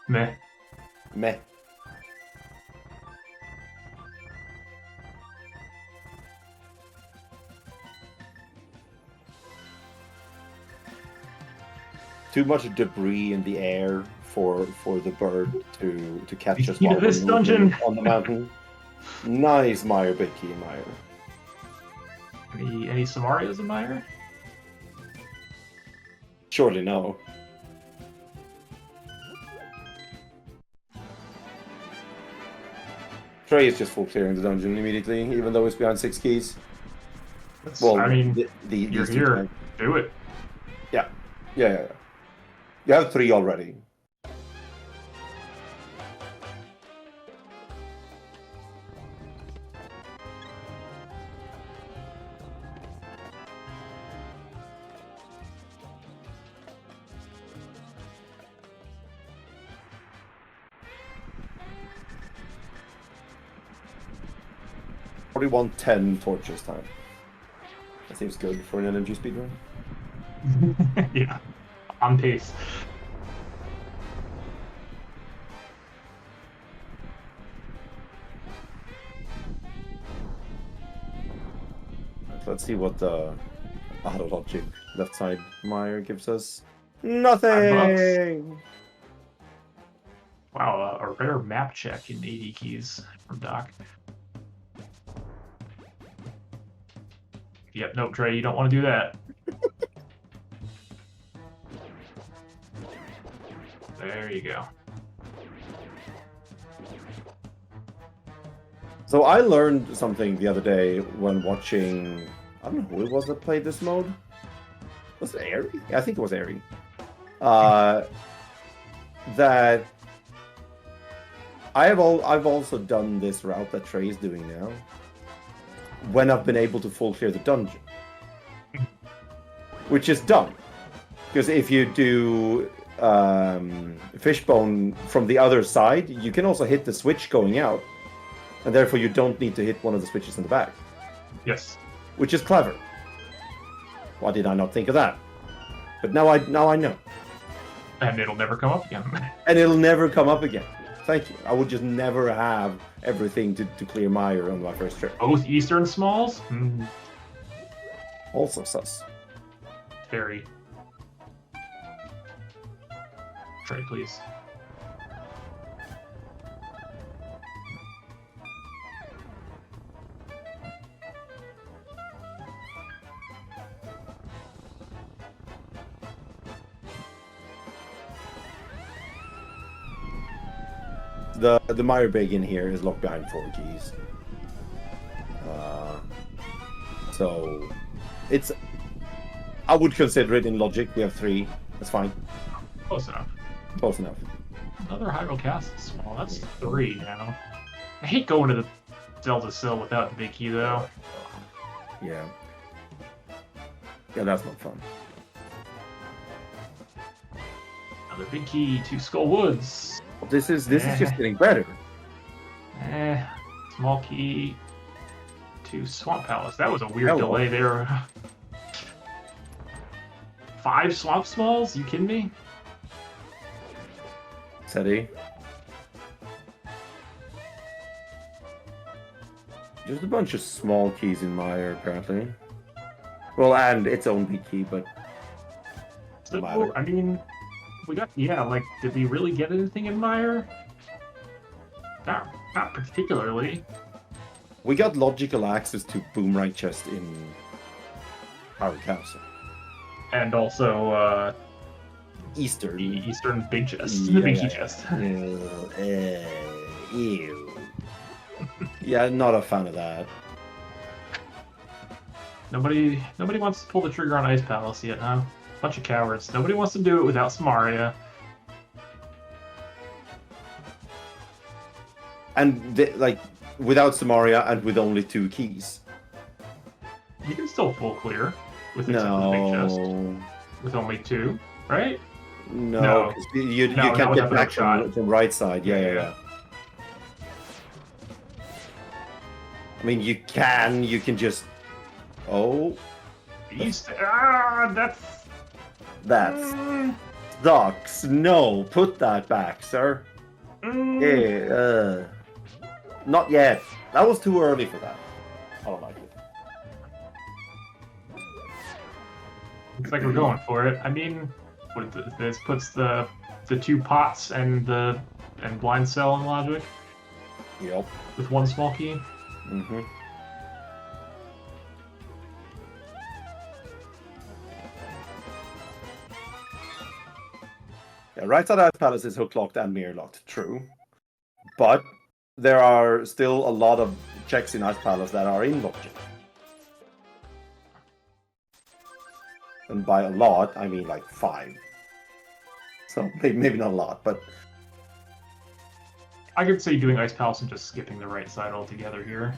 Meh. 'Too much debris in the air for the bird to catch us Key to this dungeon on the mountain. Nice, Meyer, big key, Meyer. Any Samarias in Meyer? Surely no. Trey is just full clearing the dungeon immediately, even though it's behind 6 keys. Well, I mean, you're here. Do it. Yeah. You have 3 already. $41.10 torches time. That seems good for an energy speedrun. Yeah, on pace. Let's see what the auto logic left side Meyer gives us. Nothing! Wow, a rare map check in 80 keys from Doc. Yep, nope, Trey, you don't want to do that. There you go. So I learned something the other day when watching... I don't know who it was that played this mode. Was it Airy? I think it was Airy. That... I've also done this route that Trey is doing now, when I've been able to full clear the dungeon. Which is dumb. Because if you do Fishbone from the other side, you can also hit the switch going out. And therefore you don't need to hit one of the switches in the back. Yes. Which is clever. Why did I not think of that? But now I know. And it'll never come up again. And it'll never come up again. Thank you. I would just never have everything to clear Meyer on my first trip. Both Eastern Smalls? Also sus. Very. Trey, please. The Meyer Big in here is locked behind 4 keys. So it's... I would consider it in logic. We have 3. That's fine. Close enough. Close enough. Another Hyrule Castle small. That's 3 now. I hate going to the Zelda Sill without the big key, though. Yeah. Yeah, that's not fun. Another big key to Skull Woods. This is just getting better. Small key to Swamp Palace. That was a weird delay there. 5 Swamp Smalls? You kidding me? Steady. Just a bunch of small keys in Meyer, apparently. Well, and its own big key, but... So, I mean... We got, did we really get anything in Meyer? Not particularly. We got logical access to Boomerang Chest in our castle. And also, Eastern. The Eastern big chest. Yeah, The big key chest. Ew. Yeah, not a fan of that. Nobody wants to pull the trigger on Ice Palace yet, huh? Bunch of cowards. Nobody wants to do it without Samaria. And like without Samaria and with only 2 keys. You can still full clear with except for the big chest. With only 2, right? No, you can't get back from right side. Yeah. I mean, you can just. Oh. Beast. That's. Sucks. No, put that back, sir. Yeah. Not yet. That was too early for that. I don't like it. Looks like we're going for it. I mean, this puts the 2 pots and blind cell in logic. Yep. With 1 small key. Mm-hmm. Yeah, right side Ice Palace is hook locked and mirror locked, true. But there are still a lot of checks in Ice Palace that are in logic. And by a lot, I mean like 5. So maybe not a lot, but... I could say doing Ice Palace and just skipping the right side altogether here.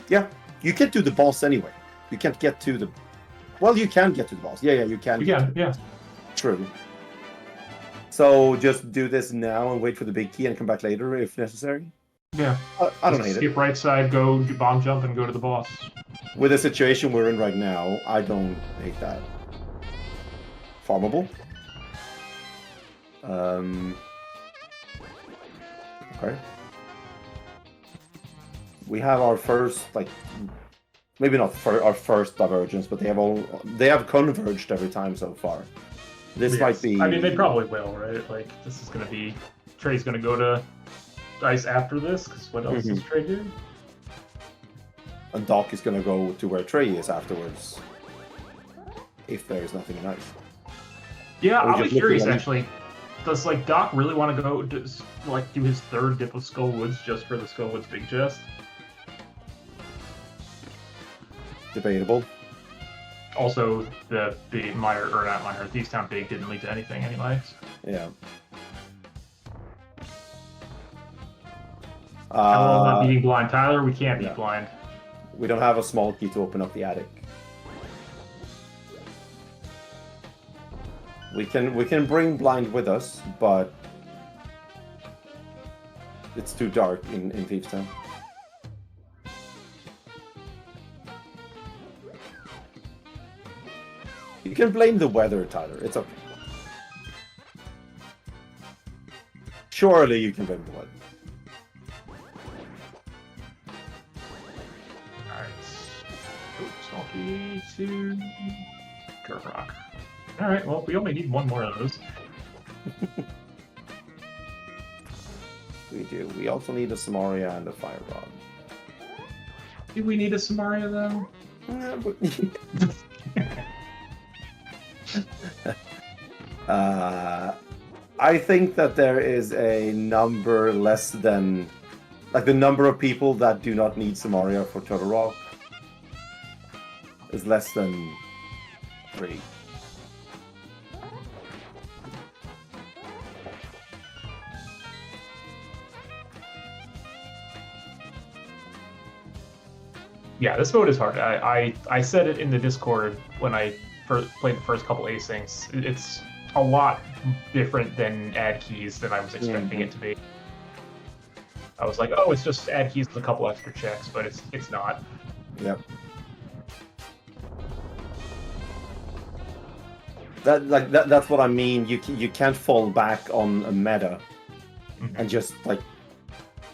Yeah, you can't do the boss anyway. You can't get to the... Well, you can get to the boss. Yeah, you can. Yeah. True. So just do this now and wait for the big key and come back later if necessary? Yeah. I don't hate it. Skip right side, go do bomb jump, and go to the boss. With the situation we're in right now, I don't hate that. Farmable. Okay. We have our first, like, maybe not our first divergence, but they have converged every time so far. This might be. I mean, they probably will, right? Like, this is going to be. Trey's going to go to Ice after this, because what else does Trey do? And Doc is going to go to where Trey is afterwards. If there is nothing in Ice. Yeah, I'll be curious, actually. Does, like, Doc really want to go, do his 3rd dip of Skull Woods just for the Skull Woods big chest? Debatable. Also, the Thieves Town Big didn't lead to anything anyway. So. Yeah. How about beating blind? Tyler, we can't beat blind. We don't have a small key to open up the attic. We can bring blind with us, but it's too dark in Thieves Town. You can blame the weather, Tyler. It's okay. Surely you can blame the weather. Alright. Small key to Curve Rock. Alright, well, we only need 1 more of those. We do. We also need a Samaria and a Fire Rod. Do we need a Samaria, though? I think that there is a number less than... Like, the number of people that do not need Samaria for Turtle Rock is less than 3. Yeah, this mode is hard. I said it in the Discord when I played the first couple asyncs. It's a lot different than add keys than I was expecting it to be. I was like, oh, it's just add keys with a couple extra checks, but it's not. Yep. That's what I mean. You can't fall back on a meta and just like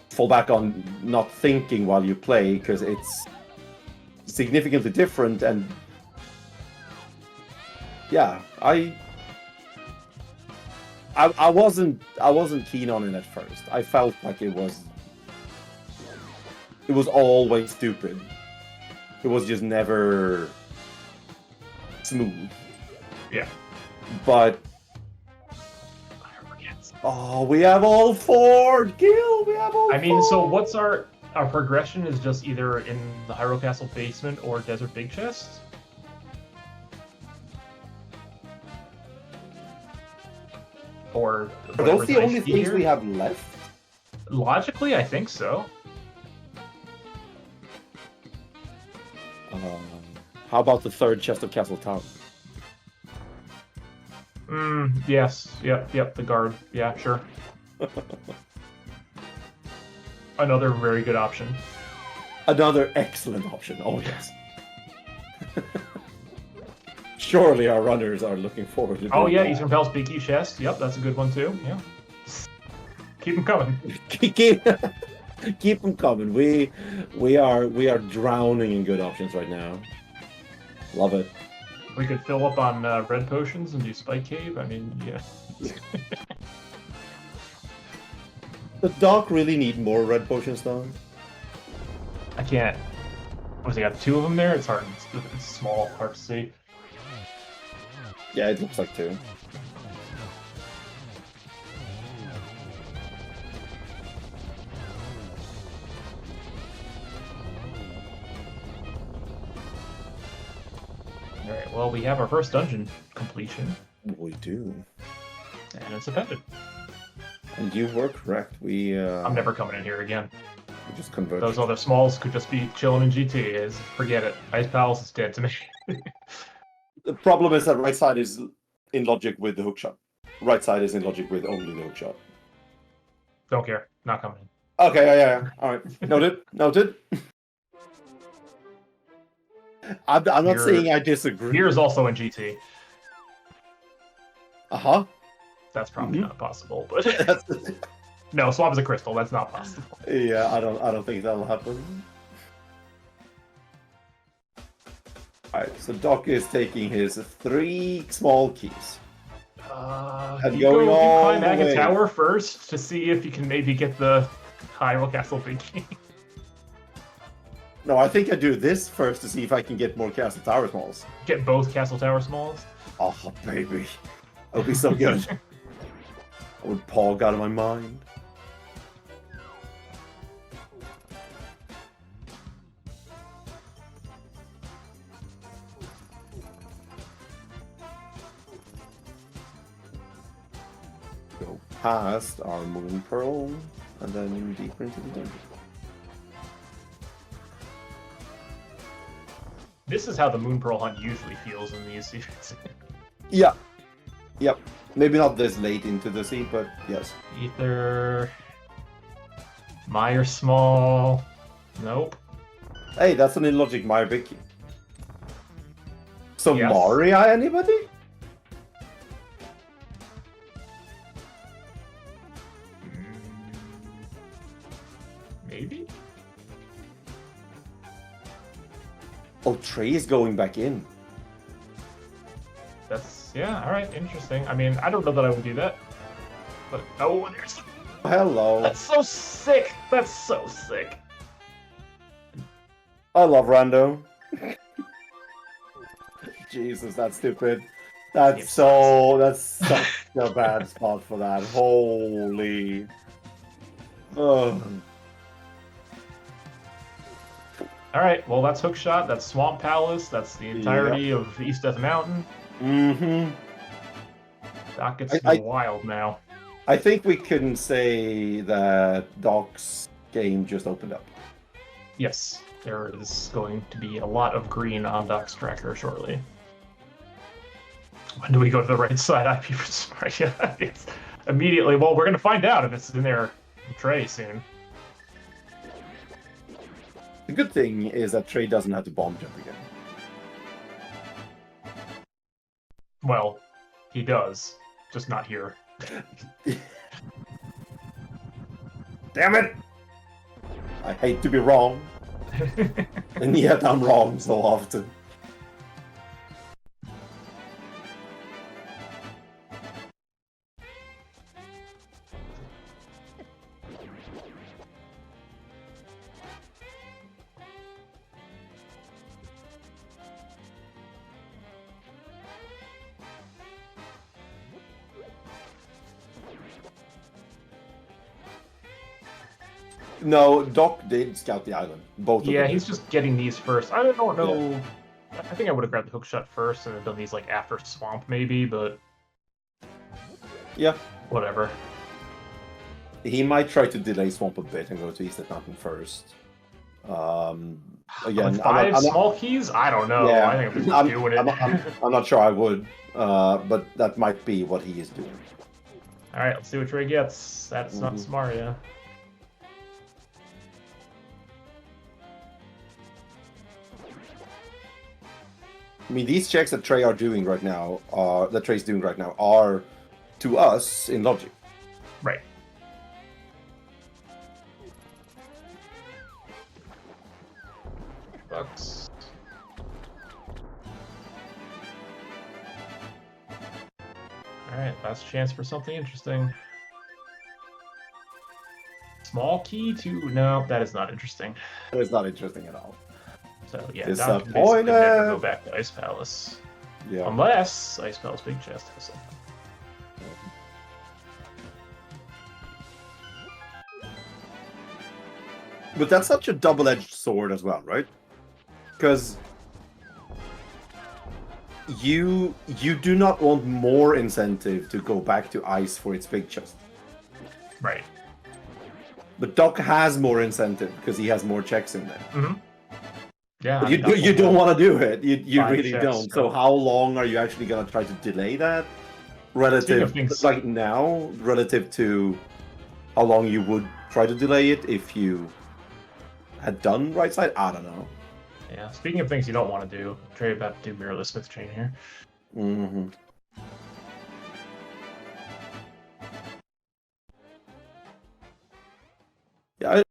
fall back on not thinking while you play, because it's significantly different. And yeah, I wasn't keen on it at first. I felt like it was always stupid. It was just never smooth. Yeah. But oh, we have all 4! Gil, we have all 4! I mean, so what's our progression is just either in the Hyrule Castle basement or Desert Big Chest? Or are those the only things we have left? Logically, I think so. How about the 3rd chest of Castle Town? Yes. Yep, the guard. Yeah, sure. Another very good option. Another excellent option. Oh, yes. Surely our runners are looking forward to Oh, yeah, Eastern Palace Big E chest. Yep, that's a good one, too. Yeah. Keep them coming. Keep them coming. We are drowning in good options right now. Love it. We could fill up on red potions and do Spike Cave. I mean, yeah. Does Doc really need more red potions, though? I can't. Was he got 2 of them there? It's hard. It's small, hard to see. Yeah, it looks like 2. Alright, well, we have our first dungeon completion. We do. And it's appended. And you were correct. I'm never coming in here again. We just converged. Those other smalls could just be chilling in GT. Forget it. Ice Palace is dead to me. The problem is that right side is in logic with the hookshot. Right side is in logic with only the hookshot. Don't care. Not coming in. Okay, yeah. Alright. Noted. I'm not saying I disagree. Here is also in GT. Uh-huh. That's probably not possible, but no, Swamp is a crystal. That's not possible. Yeah, I don't think that'll happen. Alright, so Doc is taking his 3 small keys. And going all climb Agate Tower first to see if you can maybe get the Hyrule Castle Big Key. No, I think I do this first to see if I can get more Castle Tower smalls. Get both Castle Tower smalls? Oh, baby. That would be so good. I would pog out of my mind. Go past our Moon Pearl and then deeper into the dungeon. This is how the Moon Pearl hunt usually feels in these seasons. Yeah. Yep. Maybe not this late into the sea, but yes. Ether. Meyer Small. Nope. Hey, that's an illogic Meyer Big Key. So yes. Maria, anybody? Maybe? Oh, Trey is going back in. That's, yeah, alright, interesting. I mean, I don't know that I would do that. But, oh, there's... Hello. That's so sick! That's so sick. I love Rando. Jesus, that's stupid. That's such a bad spot for that. Holy. Ugh. Alright, well that's Hookshot, that's Swamp Palace, that's the entirety of East Death Mountain. Mm-hmm. Doc gets wild now. I think we can say that Doc's game just opened up. Yes, there is going to be a lot of green on Doc's tracker shortly. When do we go to the right side? IP for Smart. Yeah, it's immediately. Well, we're going to find out if it's in there Trey soon. The good thing is that Trey doesn't have to bomb jump again. Well, he does, just not here. Damn it! I hate to be wrong, and yet I'm wrong so often. No, Doc did scout the island. Both of them. Yeah, he's just getting these first. I don't know. Yeah. I think I would have grabbed the hook shot first and then done these like after swamp maybe, but yeah, whatever. He might try to delay swamp a bit and go to East Mountain first. Again, with 5 small keys? I don't know. Yeah, I think I'm just doing it. I'm not sure I would, but that might be what he is doing. All right, let's see what Trey gets. That's not Samaria. I mean, these checks that Trey are doing right now, that Trey's doing right now, are to us in logic. Right. Bucks. All right, last chance for something interesting. Small key to no, that is not interesting. That is not interesting at all. So yeah, Doc can basically never go back to Ice Palace. Yeah. Unless Ice Palace Big Chest has something. But that's such a double-edged sword as well, right? Because you do not want more incentive to go back to Ice for its big chest. Right. But Doc has more incentive because he has more checks in there. Mm-hmm. Yeah. But you don't want to do it. You really checks, don't. So how long are you actually going to try to delay that? Relative, like now, relative to how long you would try to delay it if you had done right side? I don't know. Yeah, speaking of things you don't want to do, Trey about to do Mirrorless Smith Chain here. Mm-hmm. Yeah, I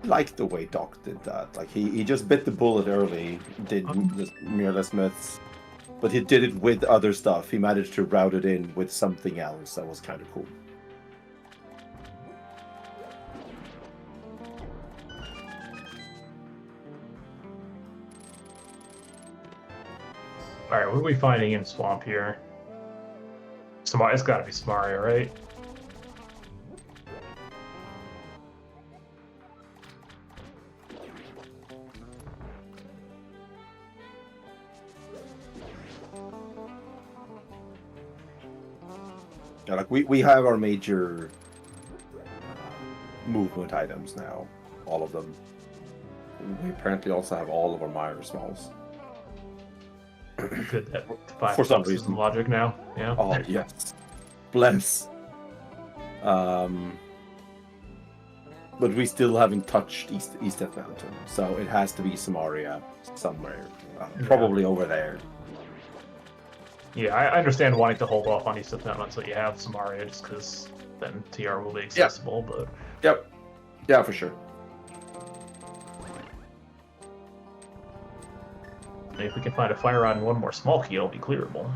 like the way Doc did that. Like, he just bit the bullet early, did the Mirrorless Smiths, but he did it with other stuff. He managed to route it in with something else that was kind of cool. Alright, what are we finding in Swamp here? It's gotta be Samaria, right? Yeah, like we have our major movement items now, all of them. We apparently also have all of our Meyer smalls. Good, that for some reason. Logic now, yeah. Oh yes, bless. But we still haven't touched East Death Mountain, so it has to be Samaria somewhere, probably over there. Yeah, I understand wanting to hold off on East Death Mountain until you have Samaria, just because then TR will be accessible. But yeah, for sure. If we can find a fire rod and one more small key, it'll be clearable.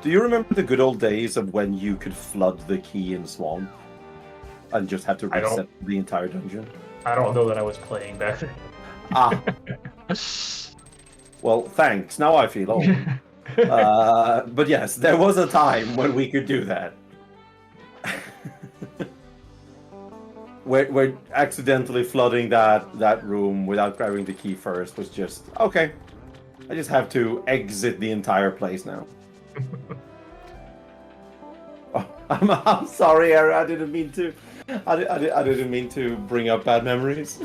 Do you remember the good old days of when you could flood the key in Swamp and just have to reset the entire dungeon? I don't know that I was playing back then. Ah. Well, thanks. Now I feel old. But yes, there was a time when we could do that. where accidentally flooding that room without grabbing the key first was just, okay, I just have to exit the entire place now. Oh, I'm sorry, Aaron. I didn't mean to. I didn't mean to bring up bad memories.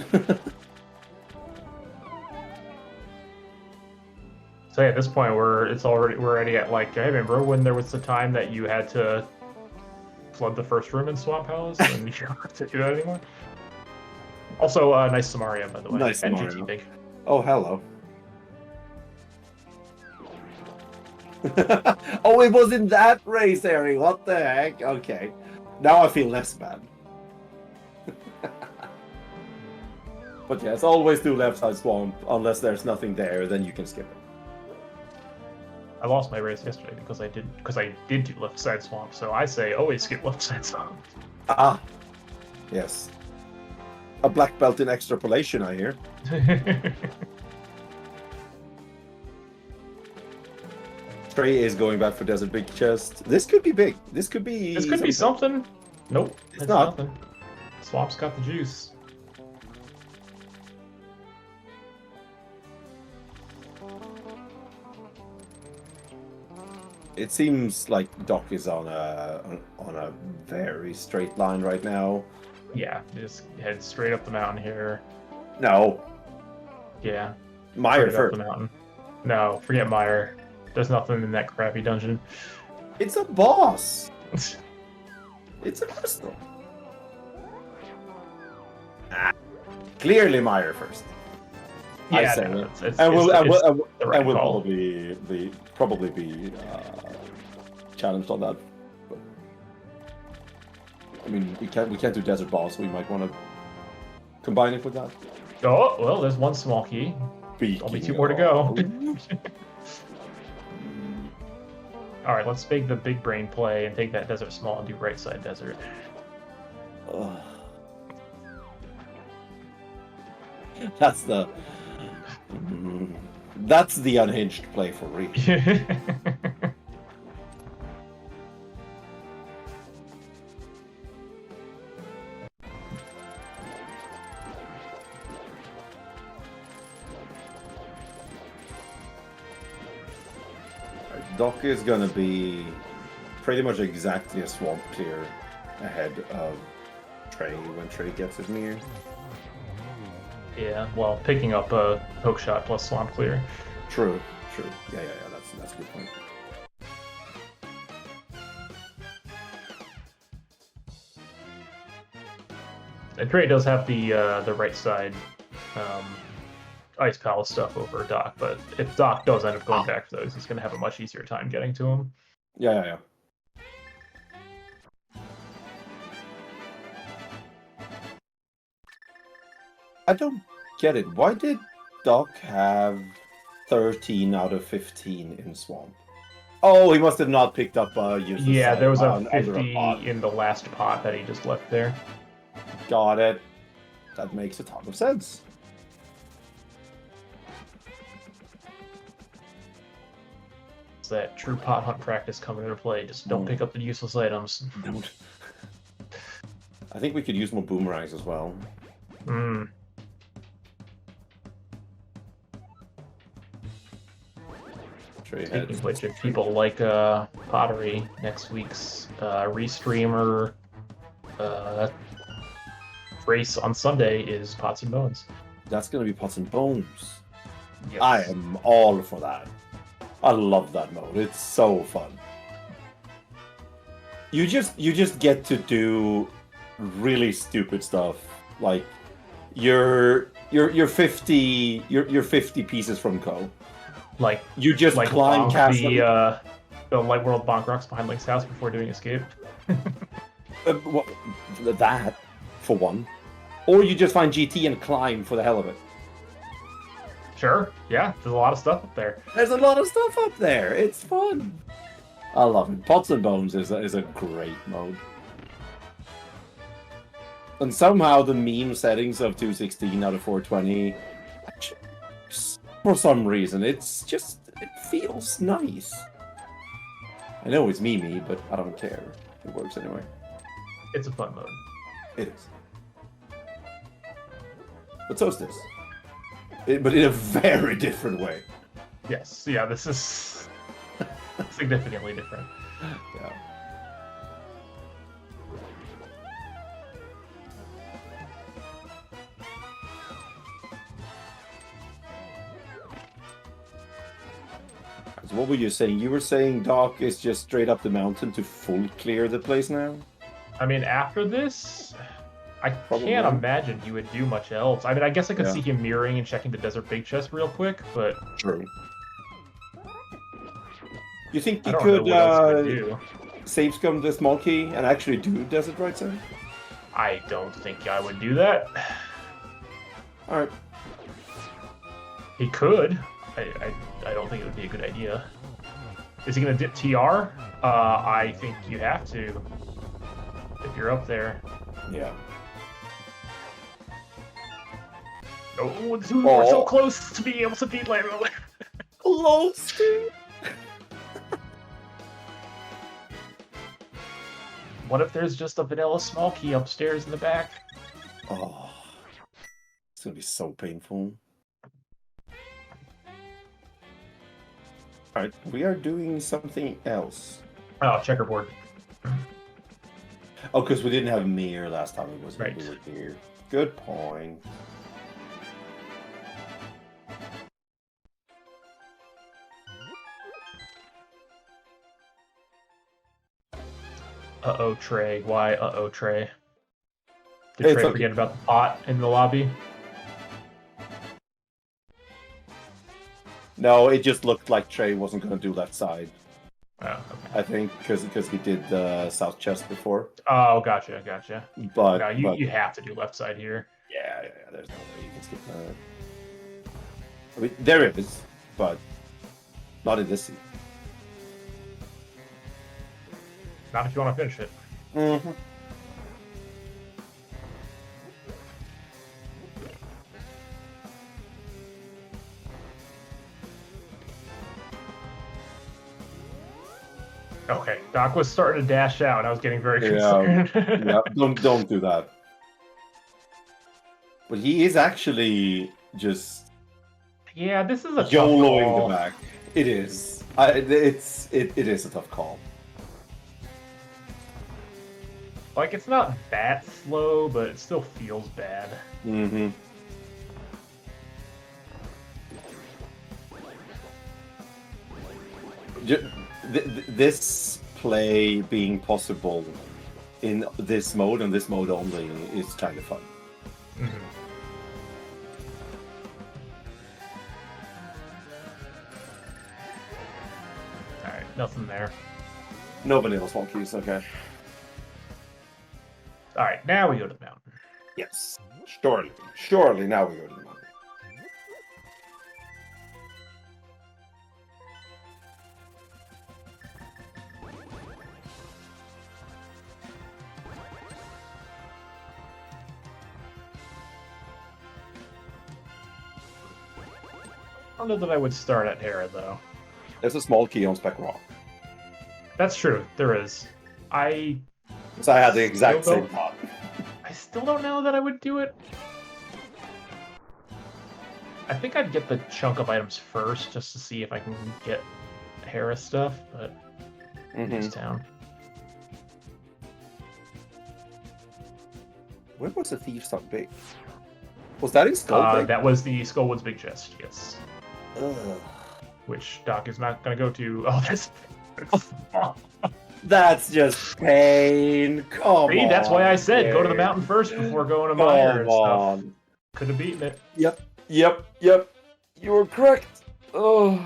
So yeah, at this point, we're already at like, I remember when there was the time that you had to flood the first room in Swamp Palace, and you don't have to do that anymore. Also, nice Samaria, by the way. Nice Samaria. NGT big. Oh, hello. Oh, it was in that race, Harry. What the heck? Okay. Now I feel less bad. But yes, always do left side Swamp. Unless there's nothing there, then you can skip it. I lost my race yesterday because I did do left side Swamp, so I say always skip left side Swamp. Ah, yes. A black belt in extrapolation, I hear. Trey is going back for Desert Big Chest. This could be big. This could be. This could be something. Nope, it's not. Nothing. Swamp's got the juice. It seems like Doc is on a very straight line right now. Yeah, just head straight up the mountain here. No. Yeah. Meyer first. Up the mountain. No, forget Meyer. There's nothing in that crappy dungeon. It's a boss. It's a crystal. Clearly Meyer first. Yeah, I say no, it. And we'll probably be challenged on that. But, I mean, we can't do Desert Boss. We might want to combine it with that. Oh well, there's one small key. Only 2 more to go. All right, let's make the big brain play and take that desert small and do right side desert. That's the unhinged play for real. Doc is gonna be pretty much exactly a swamp clear ahead of Trey when Trey gets it near. Yeah, well, picking up a poke shot plus swamp clear. True. Yeah, that's a good point. And Trey does have the right side Ice Palace stuff over Doc, but if Doc does end up going back for those, he's going to have a much easier time getting to him. Yeah. I don't get it. Why did Doc have 13 out of 15 in Swamp? Oh, he must have not picked up useless. Yeah, there was a 50 in the last pot that he just left there. Got it. That makes a ton of sense. It's that true pot hunt practice coming into play. Just don't pick up the useless items. Don't. I think we could use more boomerangs as well. Speaking of which, if people like pottery, next week's RESTREAM race on Sunday is Pots and Bones. That's going to be Pots and Bones. Yes. I am all for that. I love that mode. It's so fun. You just get to do really stupid stuff, like you're 50 pieces from Co. Like you just like climb cast the Light World bonk rocks behind Link's house before doing escape. That for one, or you just find GT and climb for the hell of it. Sure, yeah, there's a lot of stuff up there. There's a lot of stuff up there. It's fun. I love it. Pots and Bones is a great mode. And somehow the meme settings of 216 out of 420, for some reason, it feels nice. I know it's memey, but I don't care. It works anyway. It's a fun mode. It is. But so is this. But in a very different way. Yes, yeah, this is significantly different. Yeah. So what were you saying? You were saying Doc is just straight up the mountain to full clear the place now? I mean, after this, I Probably. can't imagine you would do much else. I mean, I guess I could see him mirroring and checking the Desert Big Chest real quick, but... True. You think you could save scum the small key and actually do Desert right side? I don't think I would do that. Alright. He could. I don't think it would be a good idea. Is he going to dip TR? I think you have to. If you're up there. Yeah. Oh, dude, we're so close to being able to beat Lando. Close to. What if there's just a vanilla small key upstairs in the back? Oh, it's gonna be so painful. All right, we are doing something else. Oh, checkerboard. Oh, because we didn't have mirror last time we Right. we were here. Good point. Uh-oh, Trey. Why uh-oh, Trey? Did Trey forget about the pot in the lobby? No, it just looked like Trey wasn't going to do left side. Oh, okay. I think because he did the south chest before. Oh, gotcha. But no, you have to do left side here. Yeah, there's no way you can skip that. I mean, there is, but not in this scene. Not if you want to finish it. Mm-hmm. Okay, Doc was starting to dash out. I was getting very concerned. Yeah, don't do that. But he is actually just yeah, this is a YOLOing the back. It is. It is a tough call. Like, it's not that slow, but it still feels bad. Mm-hmm. This play being possible in this mode and this mode only is kind of fun. Mm-hmm. Alright, nothing there. No vanilla small keys, okay. Alright, now we go to the mountain. Yes. Surely now we go to the mountain. I don't know that I would start at Hera, though. There's a small key on Spec Rock. That's true, there is. So I had the exact same thought. I still don't know that I would do it. I think I'd get the chunk of items first, just to see if I can get Hera stuff, but this town. Where was the Thief's Town Big? Was that in Skull? That was the Skullwood's big chest, yes. Ugh. Which Doc is not going to go to. Oh, that's... That's just pain. Come on. That's why I said go to the mountain first before going to Mire and stuff. Could have beaten it. Yep. You were correct. Oh.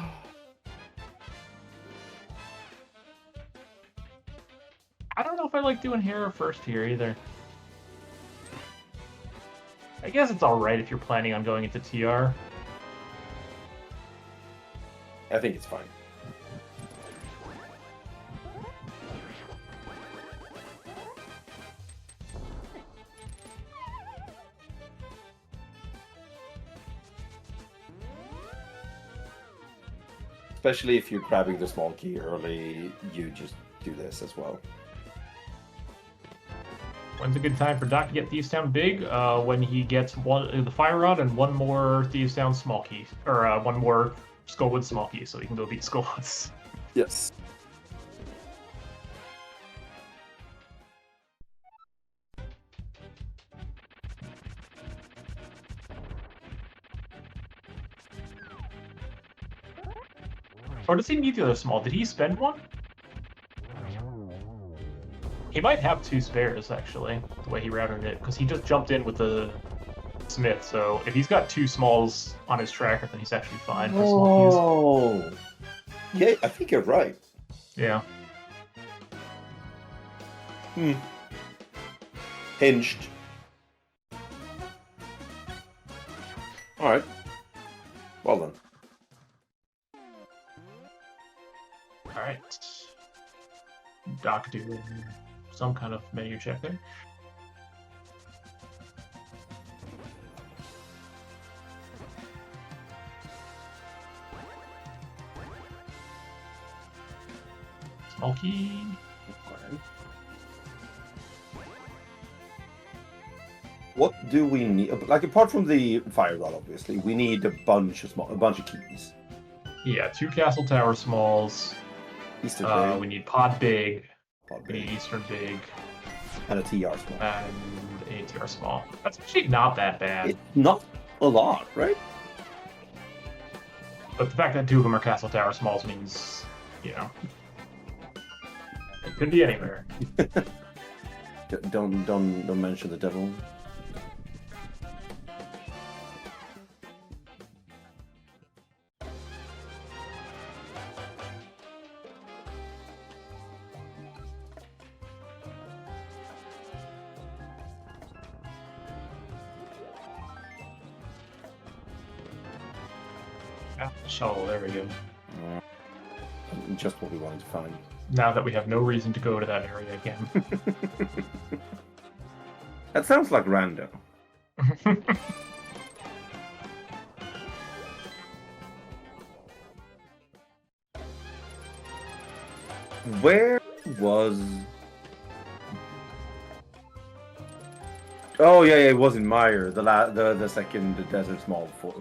I don't know if I like doing Hera first here either. I guess it's alright if you're planning on going into TR. I think it's fine. Especially if you're grabbing the small key early, you just do this as well. When's a good time for Doc to get Thieves Town big? When he gets the Fire Rod and one more Thieves Town small key. Or one more Skullwood small key, so he can go beat Skullwoods. Yes. Or does he need the other small? Did he spend one? He might have two spares, actually, the way he routed it, because he just jumped in with the Smith, so if he's got two smalls on his tracker, then he's actually fine for small keys. Yeah, I think you're right. Yeah. Hinged. Alright. Well done. Alright. Doc doing some kind of menu check there. Small key. Okay. What do we need? Like apart from the fire rod, obviously, we need a bunch of keys. Yeah, 2 castle tower smalls. Eastern big. We need pod big. Pod We big. need eastern big. And a TR small. And a TR small. That's actually not that bad. It's not a lot, right? But the fact that 2 of them are castle tower smalls means, you know, it could be anywhere. Don't mention the devil. Shovel, there we go. Just what we wanted to find. Now that we have no reason to go to that area again. That sounds like random. Where was... Oh yeah, it was in Meyer, the second desert small for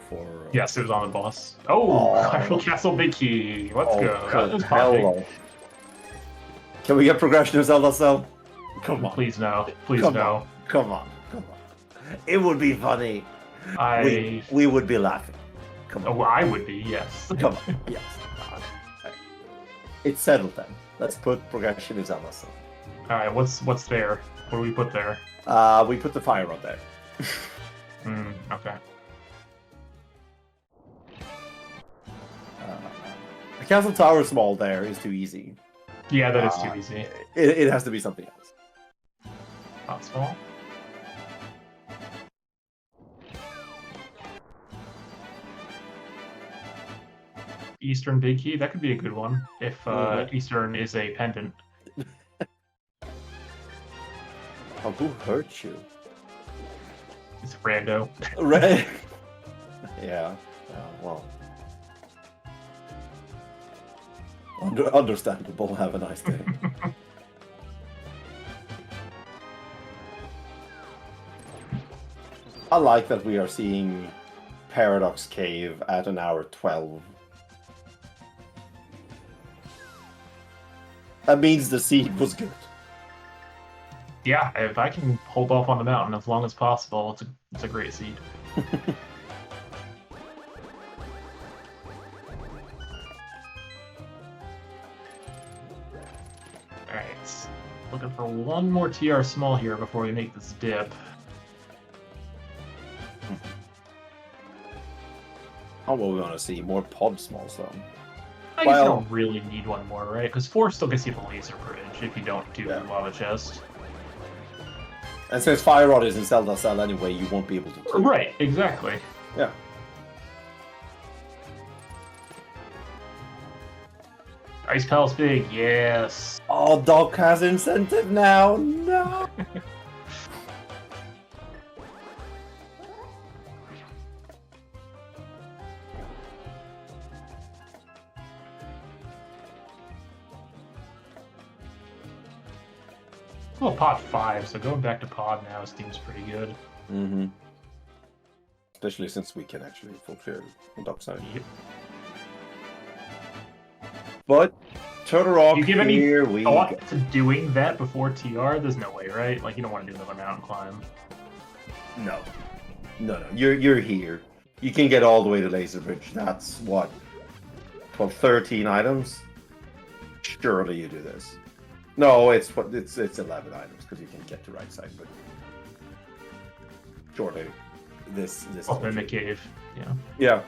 Yes, it was on the boss. Oh, Hyrule Castle Big Key. Let's go. Hello. Can we get progression of Zelda Cell? Come on. Please no. Please Come no. Come on. It would be funny. We would be laughing. Come on. Oh, I would be, yes. Come on. Yes. It's settled then. Let's put progression of Zelda Cell. Alright, what's there? What do we put there? We put the fire rod there. Okay. The castle tower small there is too easy. Yeah, that is too easy. It has to be something else. Not small. Eastern Big Key, that could be a good one if Eastern is a pendant. Oh, who hurt you? It's rando. Right. Yeah. Well. Understandable. Have a nice day. I like that we are seeing Paradox Cave at an hour 12. That means the seed was good. Yeah, if I can hold off on the mountain as long as possible, it's a great seed. Alright, looking for one more TR small here before we make this dip. Oh, well, we want to see more pod smalls though. I guess you don't really need one more, right? Because 4 still gets you the laser bridge if you don't do lava chest. And since Fire Rod is in Zelda Cell anyway, you won't be able to. Right, exactly. Yeah. Ice Palace Big, yes. Oh, Doc has incentive now. No. Well, pod 5, so going back to pod now seems pretty good. Mm-hmm. Especially since we can actually fulfill the Doc side. Yep. But Totoro, you give any here we thought go. to doing that before TR? There's no way, right? Like, you don't want to do another mountain climb. No. You're here. You can get all the way to Laser Bridge. That's what? 12, 13 items? Surely you do this. No, it's 11 items because you can get to right side, but surely this Up in the cave, yeah. Yeah.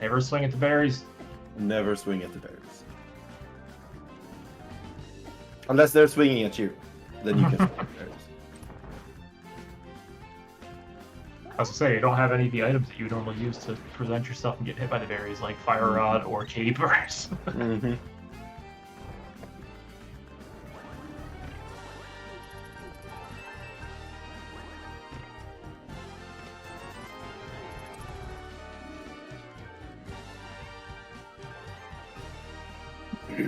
Never swing at the berries. Never swing at the berries. Unless they're swinging at you, then you can swing at the berries. I was gonna say, you don't have any of the items that you would normally use to present yourself and get hit by the berries, like Fire Rod or Capers. Mm-hmm. So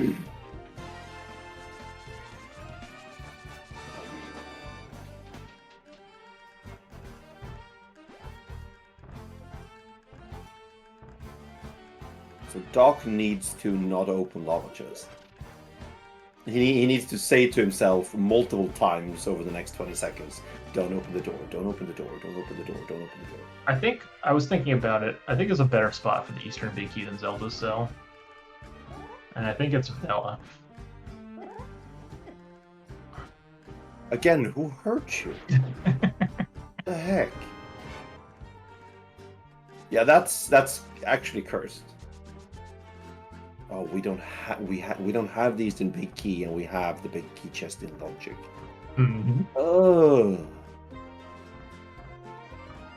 Doc needs to not open lava chest. He needs to say to himself multiple times over the next 20 seconds, don't open the door, don't open the door, don't open the door, don't open the door. I was thinking about it. I think there's a better spot for the Eastern Big Key than Zelda's Cell. And I think it's Vanilla. Again, who hurt you? The heck? Yeah, that's actually cursed. Oh, we don't have these in Big Key, and we have the Big Key chest in Logic. Mm-hmm.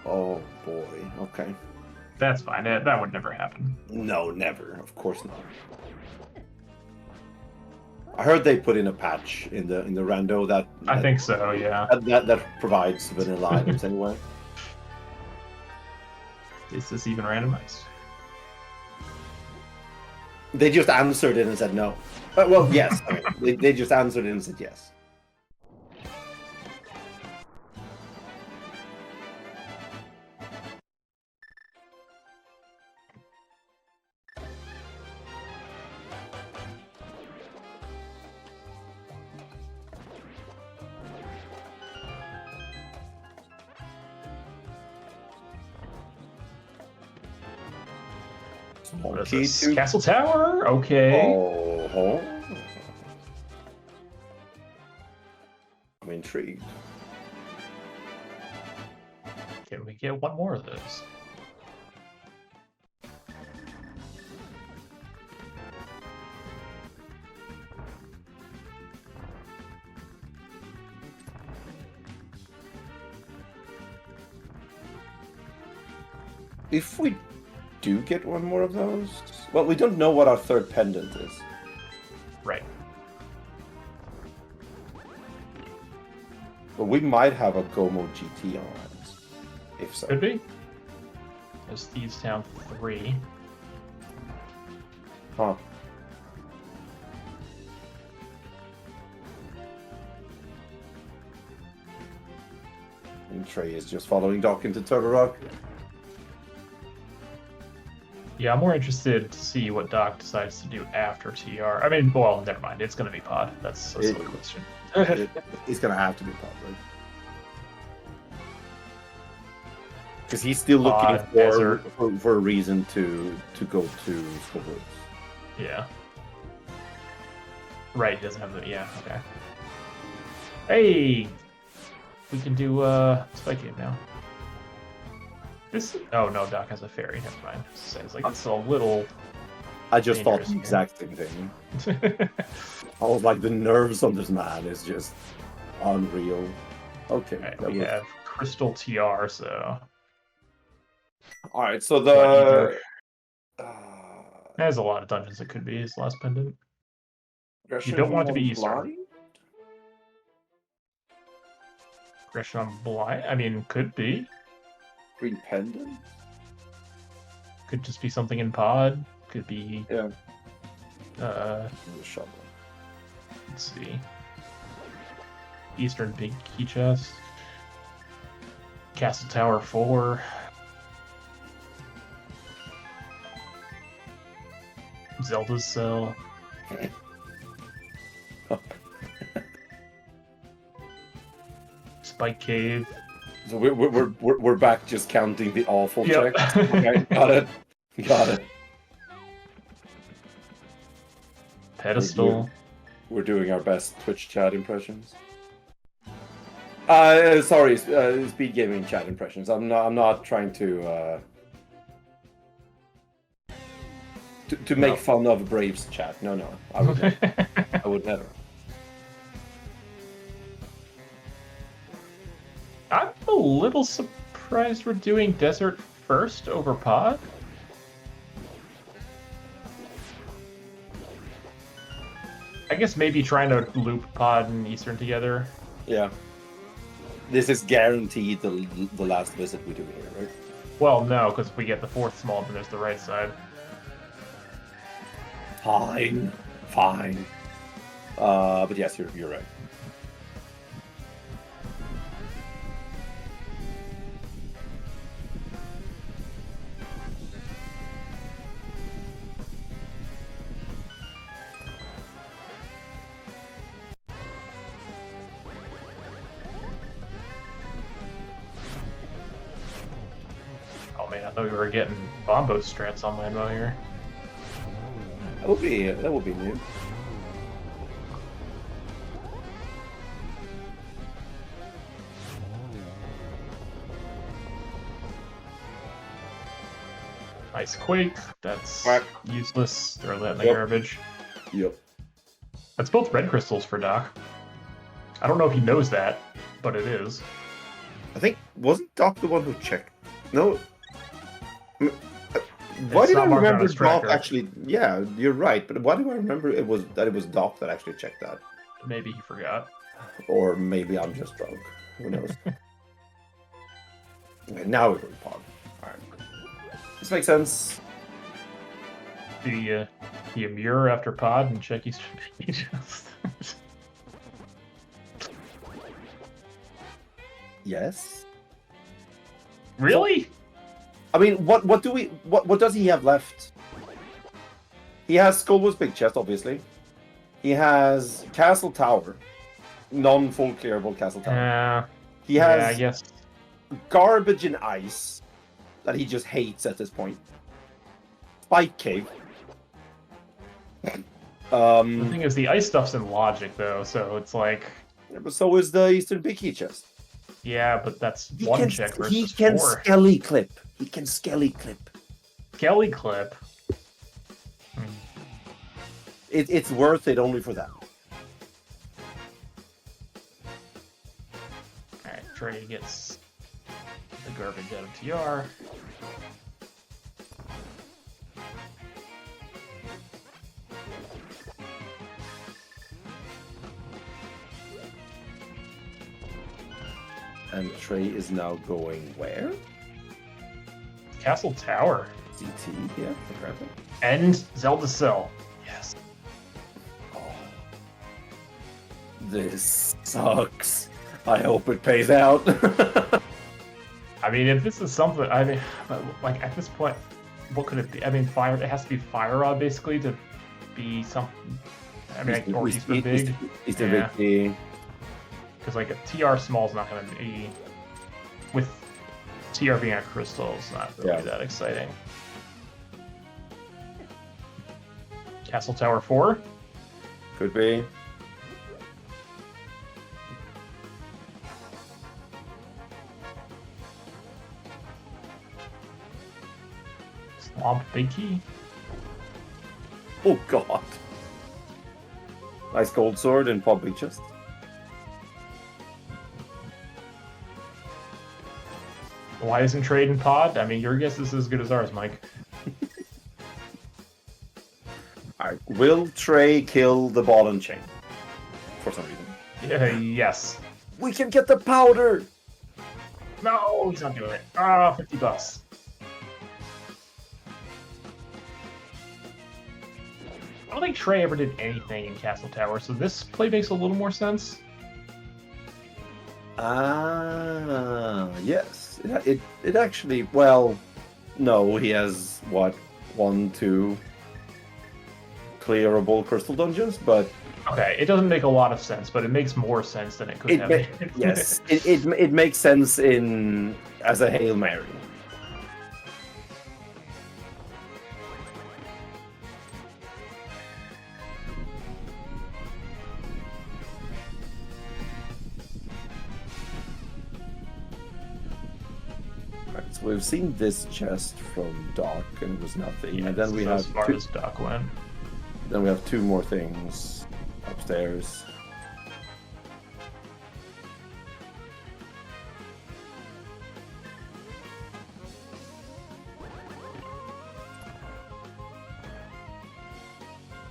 Oh boy. Okay. That's fine. That would never happen. No, never. Of course not. I heard they put in a patch in the rando that I think so. Yeah. That provides vanilla items anyway. Is this even randomized? They just answered it and said no. Well, yes. I mean, they just answered it and said yes. What is this? Castle Tower? Okay. Oh. I'm intrigued. Can we get one more of those? If we do get one more of those, well, we don't know what our third pendant is. Right. But we might have a Gomo GT on our hands. If so. Could be. There's Thieves Town 3. Huh. And Trey is just following Doc into Turtle Rock. Yeah, I'm more interested to see what Doc decides to do after TR. I mean, well, never mind. It's going to be Pod. That's a silly question. He's going to have to be Pod, right? Because he's still looking for a reason to go to Skullwoods. Yeah. Right, he doesn't have the... Yeah, okay. Hey! We can do Spike Game now. This... Oh, no, Doc has a fairy. Never mind. Sounds like it's a little... I just thought the exact same thing. I was like, the nerves on this man is just unreal. Okay. Right, we have Crystal TR, so... Alright, so the... There's a lot of dungeons it could be his last pendant. You don't want it to be Eastern. Gresham Blind? I mean, could be. Green pendant? Could just be something in Pod. Could be... Yeah. Let's see. Eastern Big Key Chest. Castle Tower 4. Zelda's Cell. Spike Cave. So we're back just counting the awful Yep. checks. Okay, got it. Pedestal. We're doing our best Twitch chat impressions. Sorry, speed gaming chat impressions. I'm not trying to make fun of Braves chat. No, I would never. I would never. I'm a little surprised we're doing Desert first over Pod. I guess maybe trying to loop Pod and Eastern together. Yeah. This is guaranteed the last visit we do here, right? Well, no, because if we get the fourth small, then there's the right side. Fine. Fine. But yes, you're right. Oh man, I thought we were getting Bombo strats on Landmo here. That would be new. Nice Quake. That's useless. Throw that in the Yep. garbage. Yep. That's both red crystals for Doc. I don't know if he knows that, but it is. I think wasn't Doc the one who checked? No. Why It's did I not marked on remember his Doc tracker. actually? Yeah, you're right. But why do I remember it was Doc that actually checked that? Maybe he forgot. Or maybe I'm just drunk. Who knows? Okay, now we're going pod. Alright. This makes sense. The mirror after pod and check his Yes. Really? I mean, what does he have left? He has Skullwood's big chest, obviously. He has Castle Tower, non-full clearable Castle Tower. He has I guess. Garbage and Ice that he just hates at this point. Spike Cave. The thing is, the ice stuff's in logic though, so it's like. But so is the Eastern Big Key chest. Yeah, but that's He one can, check versus he can 4. Skelly Clip. He can Skelly Clip. Skelly clip. It's worth it only for that. Alright, Trey gets the garbage out of TR. And Trey is now going where? Castle Tower. CT, yeah, apparently. And Zelda Cell. Yes. Oh. This sucks. I hope it pays out. I mean, if this is something, I mean, like at this point, what could it be? I mean, fire. It has to be Fire Rod basically to be something. I mean, or he's big. He's the big. Because like a TR small is not going to be with TR being a crystal. It's not really that exciting. Castle Tower 4. Could be. Swamp Big Key. Oh god. Nice gold sword and pod big chest. Why isn't Trade in pod? I mean, your guess is as good as ours, Mike. Alright, will Trey kill the ball and chain? For some reason. Yeah, yes. We can get the powder! No, he's not doing it. Ah, $50. I don't think Trey ever did anything in Castle Tower, so this play makes a little more sense. Yes. It actually, well, no, he has, what, 1, 2 clearable crystal dungeons, but... Okay, it doesn't make a lot of sense, but it makes more sense than it could have. Yes, it makes sense as a Hail Mary. So we've seen this chest from Doc, and it was nothing. Yeah, and then we have as far as Doc went. Then we have 2 more things upstairs.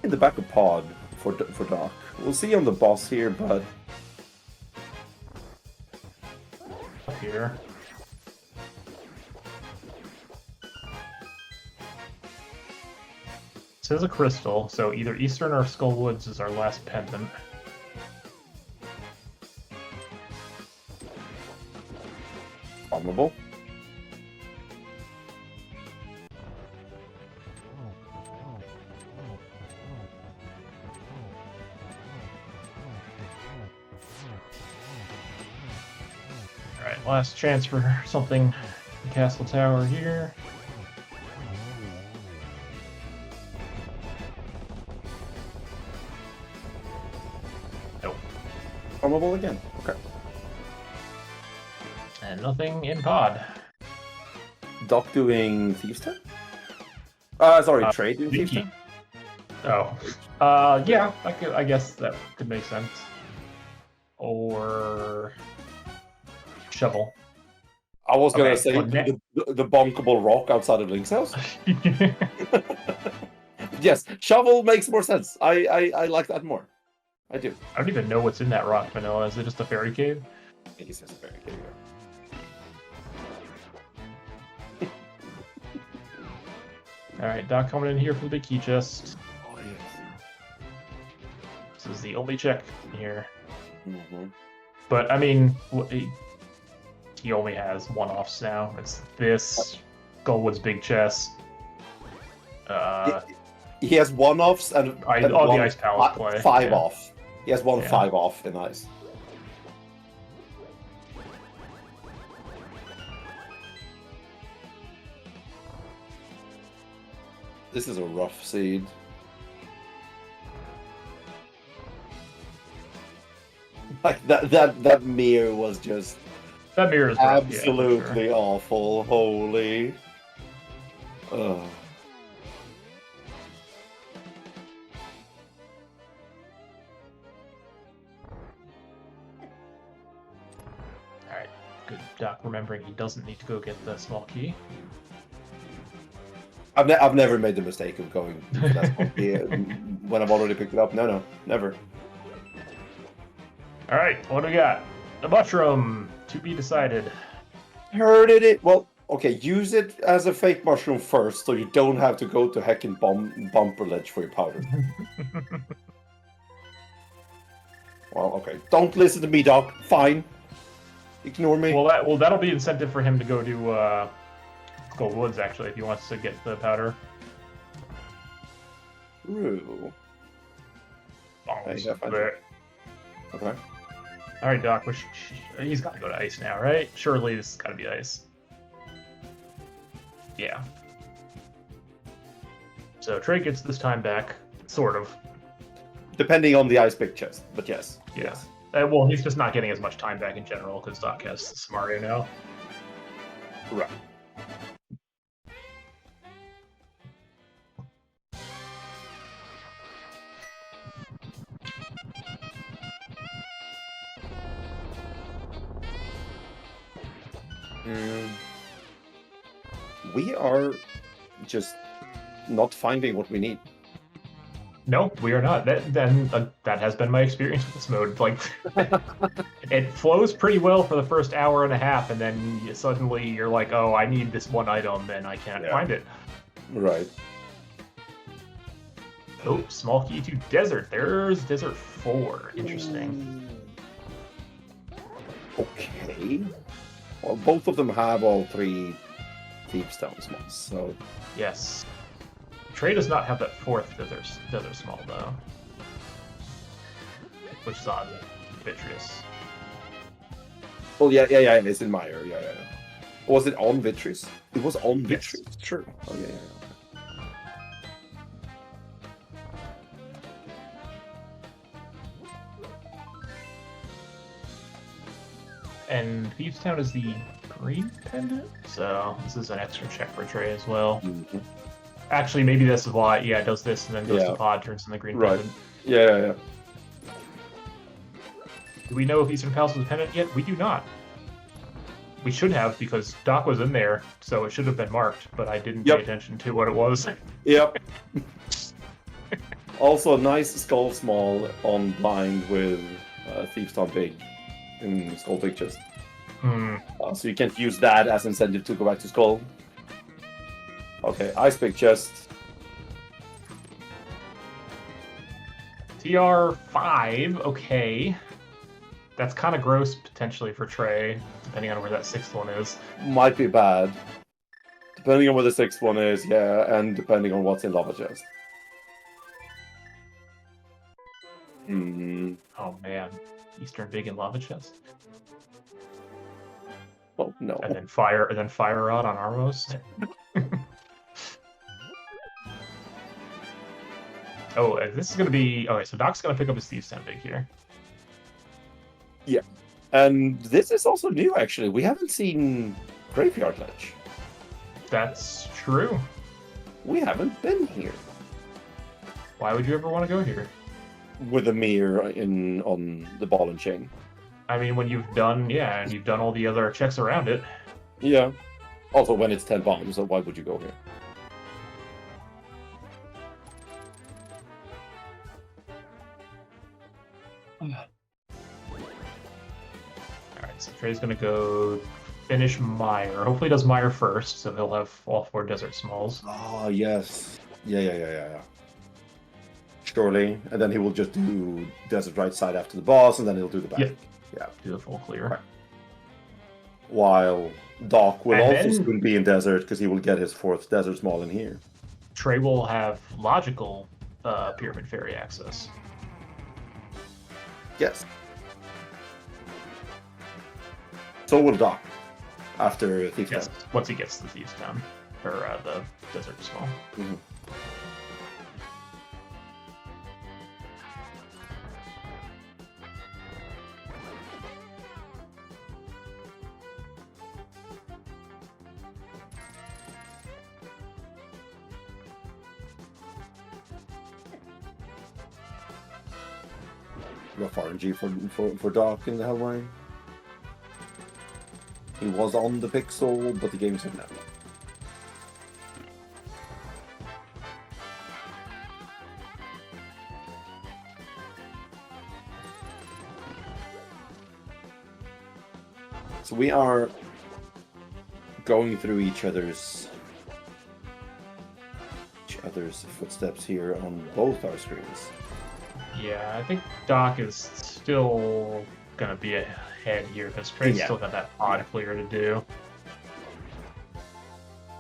In the back of pod for Doc. We'll see on the boss here, but Up here. says a crystal, so either Eastern or Skull Woods is our last pendant. Vulnerable. Alright, last chance for something in Castle Tower here. Nope. Vulnerable again. Okay. And nothing in pod. Doc doing Thieves' Town? Sorry, Trey doing Thieves' Town? Oh. Yeah, I guess that could make sense. Or... Shovel. I was gonna Okay, say well, the bonkable rock outside of Link's house. Yes, shovel makes more sense. I like that more. I do. I don't even know what's in that rock, Vanilla. Is it just a fairy cave? I think he says a fairy cave. Alright, Doc coming in here for the big key chest. Oh, yes. This is the only check here. Mm-hmm. But, I mean, he only has one-offs now. It's this, Skullwood's big chest. He has one-offs and the Ice Palace play. Five off. He has one 5 off in ice. This is a rough seed. Like that mirror was just that mirror is rough, absolutely awful. Holy. Ugh. Alright, good Doc remembering he doesn't need to go get the small key. I've never made the mistake of going for that small key when I've already picked it up. No, never. Alright, what do we got? The mushroom, to be decided. Heard it. Well, okay, use it as a fake mushroom first, so you don't have to go to heckin' bumper ledge for your powder. Well, okay. Don't listen to me, Doc. Fine. Ignore me. Well, that'll be incentive for him to go to Skull Woods, actually, if he wants to get the powder. True. Okay. Alright, Doc, he's got to go to ice now, right? Surely this has got to be ice. Yeah. So Trey gets this time back, sort of. Depending on the ice pick chest, but yes. Yeah. Yes. Well, he's just not getting as much time back in general because Doc has Samario now. Right. We are just not finding what we need. No, we are not. That has been my experience with this mode. Like, it flows pretty well for the first hour and a half, and then suddenly you're like, oh, I need this one item, and I can't find it. Right. Oh, small key to desert. There's desert 4. Interesting. Okay. Well, both of them have all 3 Thieves' Town spots, so... Yes. Trey does not have that 4th desert small, though. Which is on Vitreous. Well, yeah, it's in Meyer, yeah. Was it on Vitreous? It was on Vitreous, yes. Sure. Oh, yeah. And Thieves' Town is the green pendant, so this is an extra check for Trey as well. Mm-hmm. Actually, maybe this is why, it does this and then goes to pod, turns in the green pendant. Yeah. Do we know if Eastern Palace was a pendant yet? We do not. We should have, because Doc was in there, so it should have been marked, but I didn't pay attention to what it was. Yep. Also, a nice Skull Small on blind with Thieves' Town Big in Skull Big Chest. So you can't use that as incentive to go back to Skull. Okay, Ice Big Chest. TR5, okay. That's kind of gross potentially for Trey, depending on where that 6th one is. Might be bad. Depending on where the 6th one is, yeah, and depending on what's in Lava Chest. Oh man, Eastern Big and Lava Chest. Well, no. And then Fire Rod on Armos. Oh, this is gonna be okay. So Doc's gonna pick up his Thieves' Town Big here. Yeah, and this is also new actually. We haven't seen Graveyard Ledge. That's true. We haven't been here. Why would you ever want to go here? With a mirror on the ball and chain. I mean, when you've done all the other checks around it. Yeah. Also, when it's 10 bombs, so why would you go here? Alright, so Trey's gonna go finish Mire. Hopefully he does Mire first, so he'll have all 4 Desert Smalls. Oh, yes. Yeah. Surely. And then he will just do Desert right side after the boss, and then he'll do the back. Yeah. Do the full clear. Right. While Doc will also soon be in Desert, because he will get his 4th Desert Small in here. Trey will have logical Pyramid Fairy access. Yes. So will Doc after Thieves' Town. Once he gets the Thieves' Town, or the Desert Small. Mm-hmm. Rough RNG for Doc in the Hellrain. He was on the Pixel, but the game said no. So we are going through each other's footsteps here on both our screens. Yeah, I think Doc is still gonna be ahead here because Trey's still got that odd clear to do.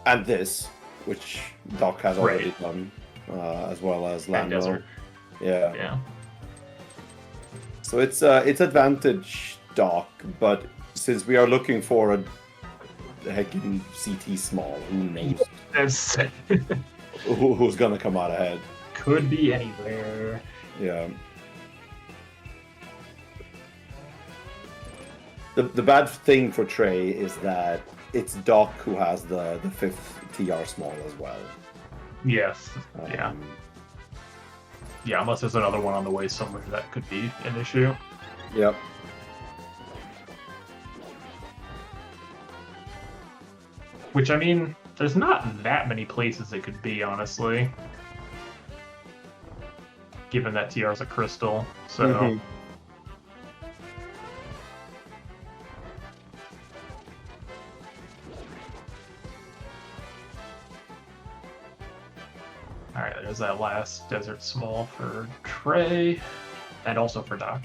And this, which Doc has already done, as well as Lando. Yeah. So it's advantage Doc, but since we are looking for a heckin' CT small, who knows? Who's gonna come out ahead? Could be anywhere. Yeah. The bad thing for Trey is that it's Doc who has the 5th TR small as well. Yes. Yeah, unless there's another one on the way somewhere that could be an issue. Yep. Which, I mean, there's not that many places it could be, honestly. Given that TR is a crystal, so... Mm-hmm. Alright, there's that last Desert Small for Trey, and also for Doc.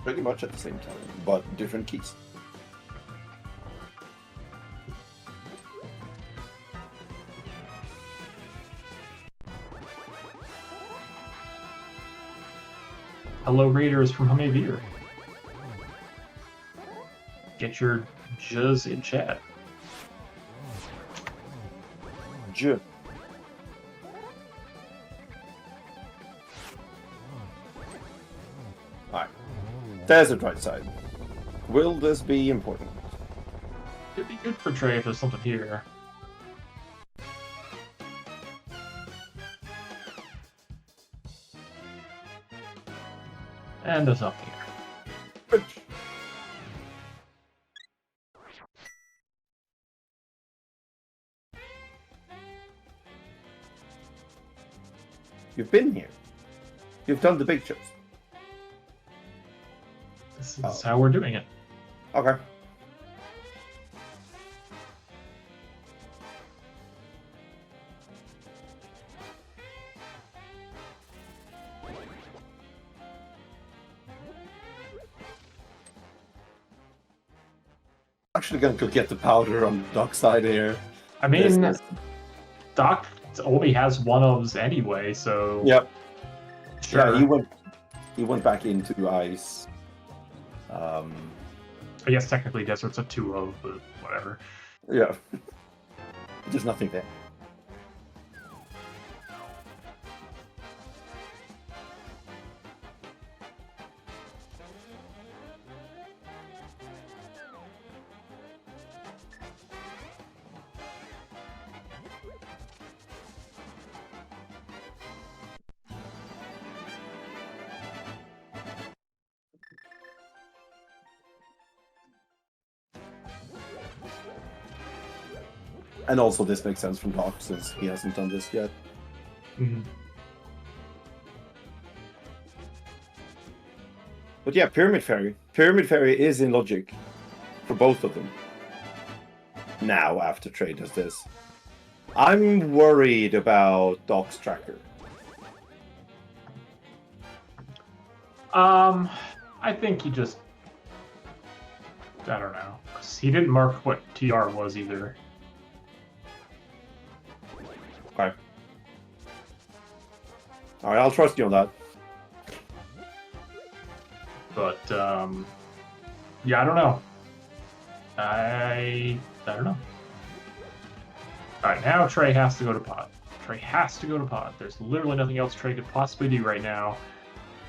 Pretty much at the same time, but different keys. Hello, Raiders from Humavir. Get your jizz in chat. J. Alright. Desert right side. Will this be important? It'd be good for Trey if there's something here. And there's nothing here. You've been here. You've done the big shows. This is how we're doing it. Okay. actually gonna go get the powder on Doc's side here. I mean, Doc only has one-ofs anyway, so... Yep. Sure. Yeah, he went back into ice. I guess technically Desert's a 2-of, but whatever. Yeah. There's nothing there. And also, this makes sense from Doc since he hasn't done this yet. Mm-hmm. But yeah, Pyramid Fairy. Pyramid Fairy is in logic for both of them. Now, after Trey does this. I'm worried about Doc's tracker. I think he just... I don't know. 'Cause he didn't mark what TR was either. Okay. Alright, I'll trust you on that. But, yeah, I don't know. I don't know. Alright, now Trey has to go to pod. Trey has to go to pod. There's literally nothing else Trey could possibly do right now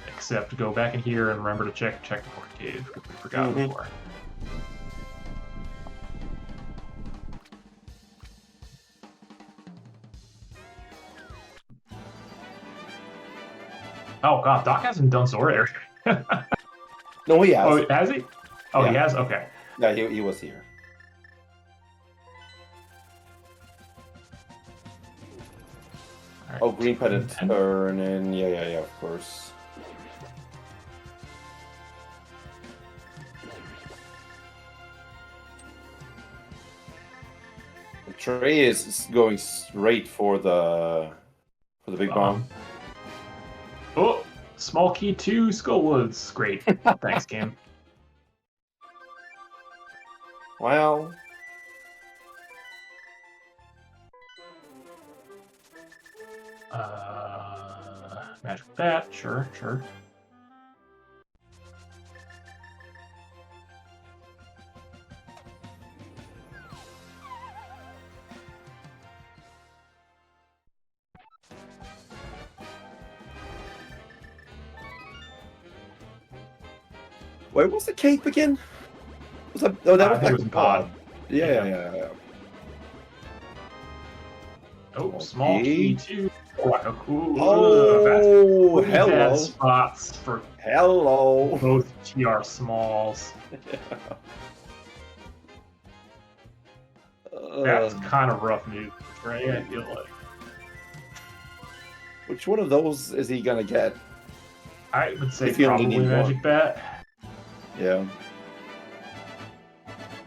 except go back in here and remember to check the port cave, because we forgot before. Oh god, Doc hasn't done Sword Area. No, he has. Oh, has he? Oh, Yeah. He has? Okay. Yeah, he was here. Right. Oh, green pedant turn in. Yeah, of course. Trey is going straight for the big bomb. Oh, small key 2, Skullwoods. Great. Thanks, game. Well, Magic Bat, sure. where was the cape again? Was that? Oh, that was I think it was in pod. Yeah. Oh, small key 2. Oh, cool. Oh, Bad hello. Spots for Hello. both TR smalls. That's kind of rough news for Trey, I feel like. Which one of those is he gonna get? I would say If you only probably need Magic one. Bat. Yeah.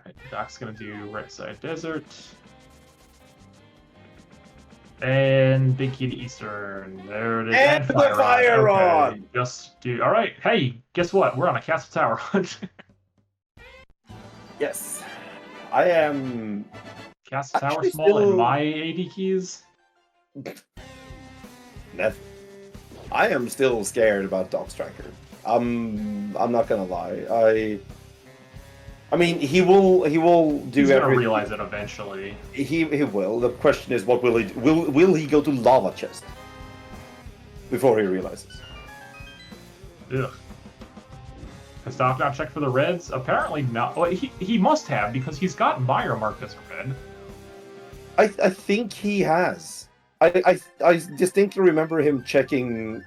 Right, Doc's gonna do right side desert. And big key to Eastern. There it is. And put the fire on! Just do. Alright, hey, guess what? We're on a Castle Tower hunt. Yes. I am. Castle Tower Actually small still- and my AD keys. I am still scared about Doc's tracker. I'm not gonna lie. I mean, he will do He's gonna everything. realize it eventually. He will. The question is, what will he do? Will he go to lava chest before he realizes? Ugh. Has Doc not checked for the reds? Apparently not. Well, he must have, because he's got Meyer marked as a red. I think he has. I distinctly remember him checking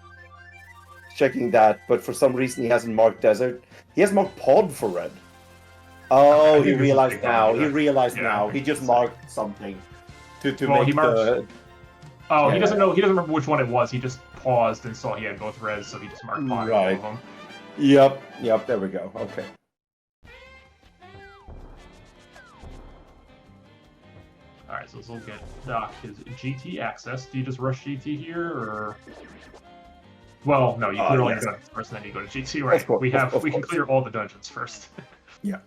that, but for some reason he hasn't marked desert. He has marked pod for red. Oh, he realized now. He realized now. He just marked something to Well, make he marked- the. Oh, Yeah. he doesn't know. He doesn't remember which one it was. He just paused and saw he had both reds, so he just marked pod on all of them. Yep. There we go. Okay. Alright, so this will get Doc his GT access. Do you just rush GT here, or...? Well, no, you clear all your dungeons first, and then you go to GT, right? Of course, we of can course. clear all the dungeons first. Yeah.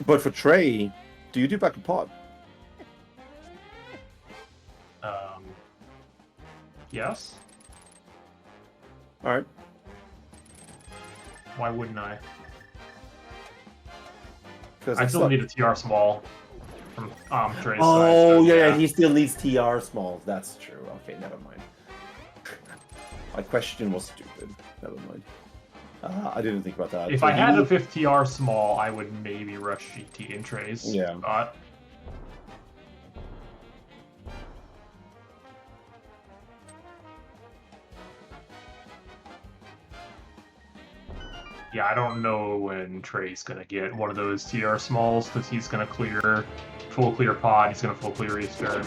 But for Trey, do you do back to pod? Yes. All right. Why wouldn't I? Because I still need a TR small from Trey's side. Oh, so, yeah, he still needs TR smalls. That's true. Okay, never mind. My question was stupid. Never mind. I didn't think about that. If I had a 5th TR small, I would maybe rush GT in Trey's spot. Yeah, I don't know when Trey's gonna get one of those TR smalls because he's gonna clear full clear pod. He's gonna full clear restart.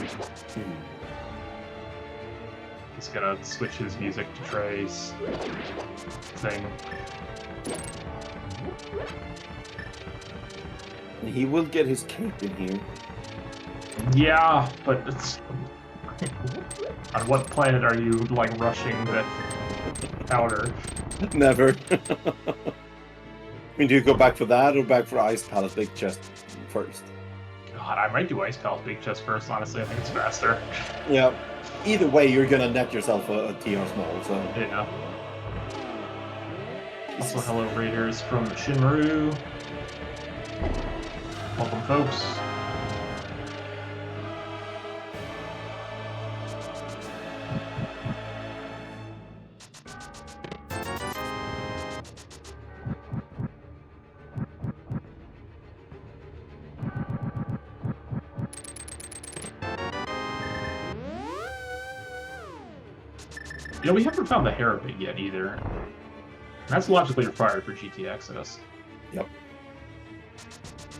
He's gonna switch his music to Trey's thing. He will get his cape in here. Yeah, but it's... on what planet are you, like, rushing that powder? Never. I mean, do you go back for that or back for Ice Palace Big Chest first? God, I might do Ice Palace Big Chest first, honestly. I think it's faster. Yeah. Either way, you're gonna net yourself a TR small, so... Yeah. Also, hello, Raiders from Shinmaru. Welcome, folks. Yeah, we haven't found the Harrowbit yet either. That's logically required for GT access. Yep.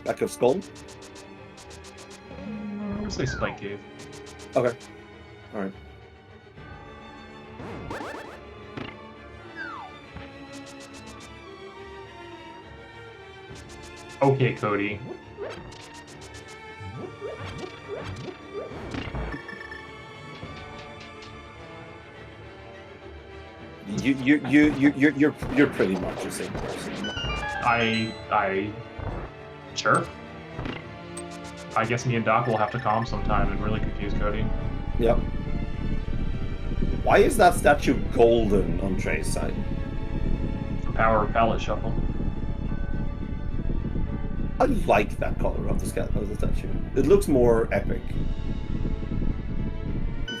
Back of Skull? I'm gonna say Spike Cave. Okay. Alright. Okay, Cody. You're pretty much the same person. Sure. I guess me and Doc will have to calm sometime and really confuse Cody. Yep. Why is that statue golden on Trey's side? For power of palette shuffle. I like that color of the statue. It looks more epic.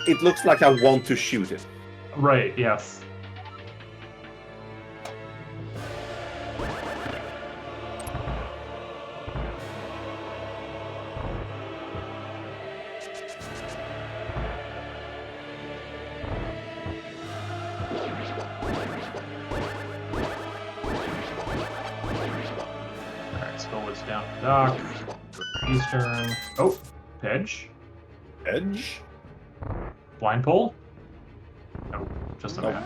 It looks like I want to shoot it. Right, yes. Down to Doc. Eastern. Oh, Edge. Edge? Blind pull? No, just a map.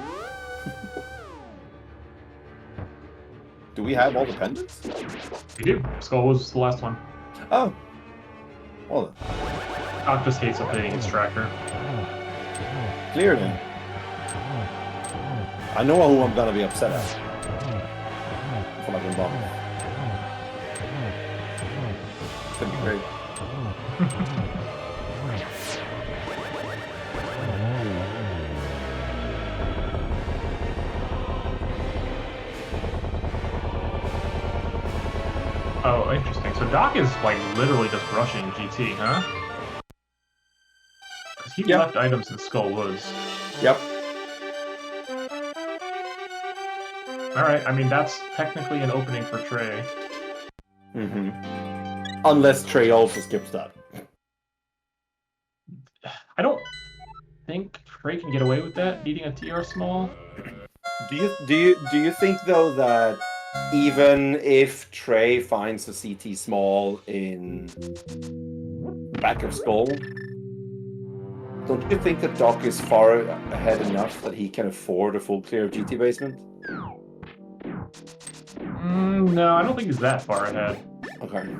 Do we have all the pendants? We do. Skull was the last one. Oh. Well then. Doc just hates updating his tracker. Clear then. I know who I'm gonna be upset at. For like a bomb. It's gonna be great. Oh, interesting. So Doc is like literally just rushing GT, huh? Because he left items in Skull Woods. Yep. Alright, I mean, that's technically an opening for Trey. Mm-hmm. Unless Trey also skips that. I don't think Trey can get away with that, needing a TR small. Do you think though that even if Trey finds a CT small in back of Skull, don't you think that Doc is far ahead enough that he can afford a full clear of GT basement? No, I don't think he's that far ahead. Okay.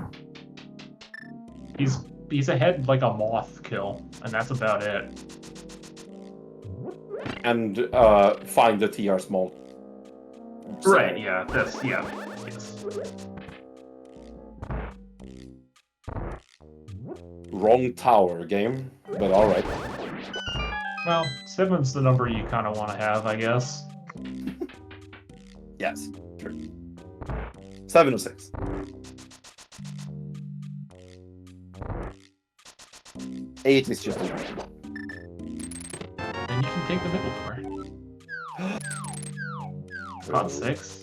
He's ahead like a moth kill, and that's about it. And find the TR small. Right, yeah, yes. Wrong tower game, but all right. Well, 7's the number you kind of want to have, I guess. Yes, true. 7 or 6. 8 is just annoying. Then you can take the middle door. Not 6.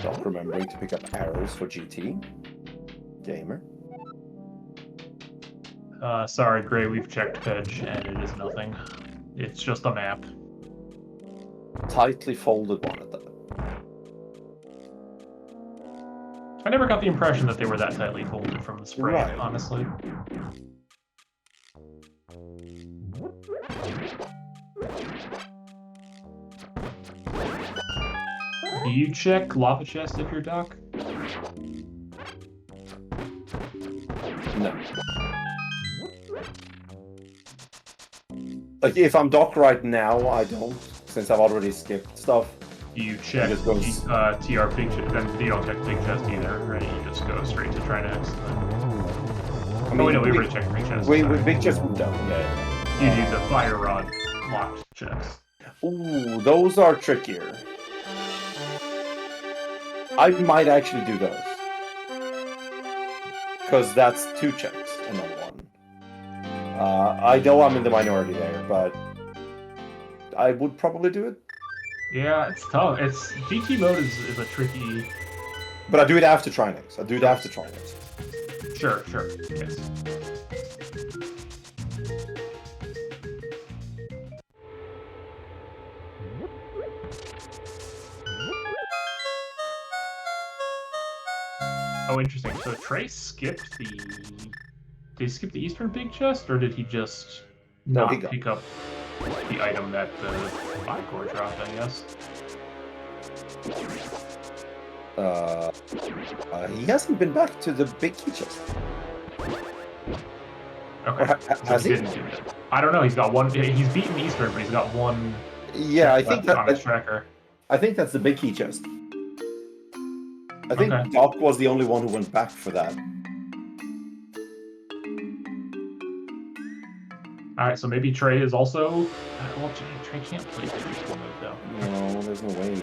Not remembering to pick up arrows for GT. Gamer. Sorry, Gray, we've checked Pedge, and it is nothing. It's just a map. Tightly folded one at that. I never got the impression that they were that tightly folded from the spray, Right. honestly. Do you check lava chest if you're Doc? No. Like, if I'm Doc right now, I don't, since I've already skipped stuff. You check It goes... TR big chest, then you don't check big chest either, right? You just go straight to try next. I mean, Oh, wait, no, we already checked big chest. Wait, big chest we don't, yeah. You do the fire rod locked checks. Ooh, those are trickier. I might actually do those. Because that's 2 checks and not 1. I know I'm in the minority there, but I would probably do it. Yeah, it's tough. It's GT mode is a tricky. But I do it after Trinex. I do it after Trinex. Sure, yes. Oh, interesting. So Trey skipped the. Did he skip the Eastern big chest, or did he just not pick up the item that the 5-core dropped? I guess. He hasn't been back to the big key chest. Okay. Has he? I don't know. He's got one. He's beaten Eastern, but he's got one. Yeah, I think on his tracker. I think that's the big key chest. I think Doc was the only one who went back for that. Alright, so maybe Trey is also. Well, Trey can't play the mode though. No, there's no way.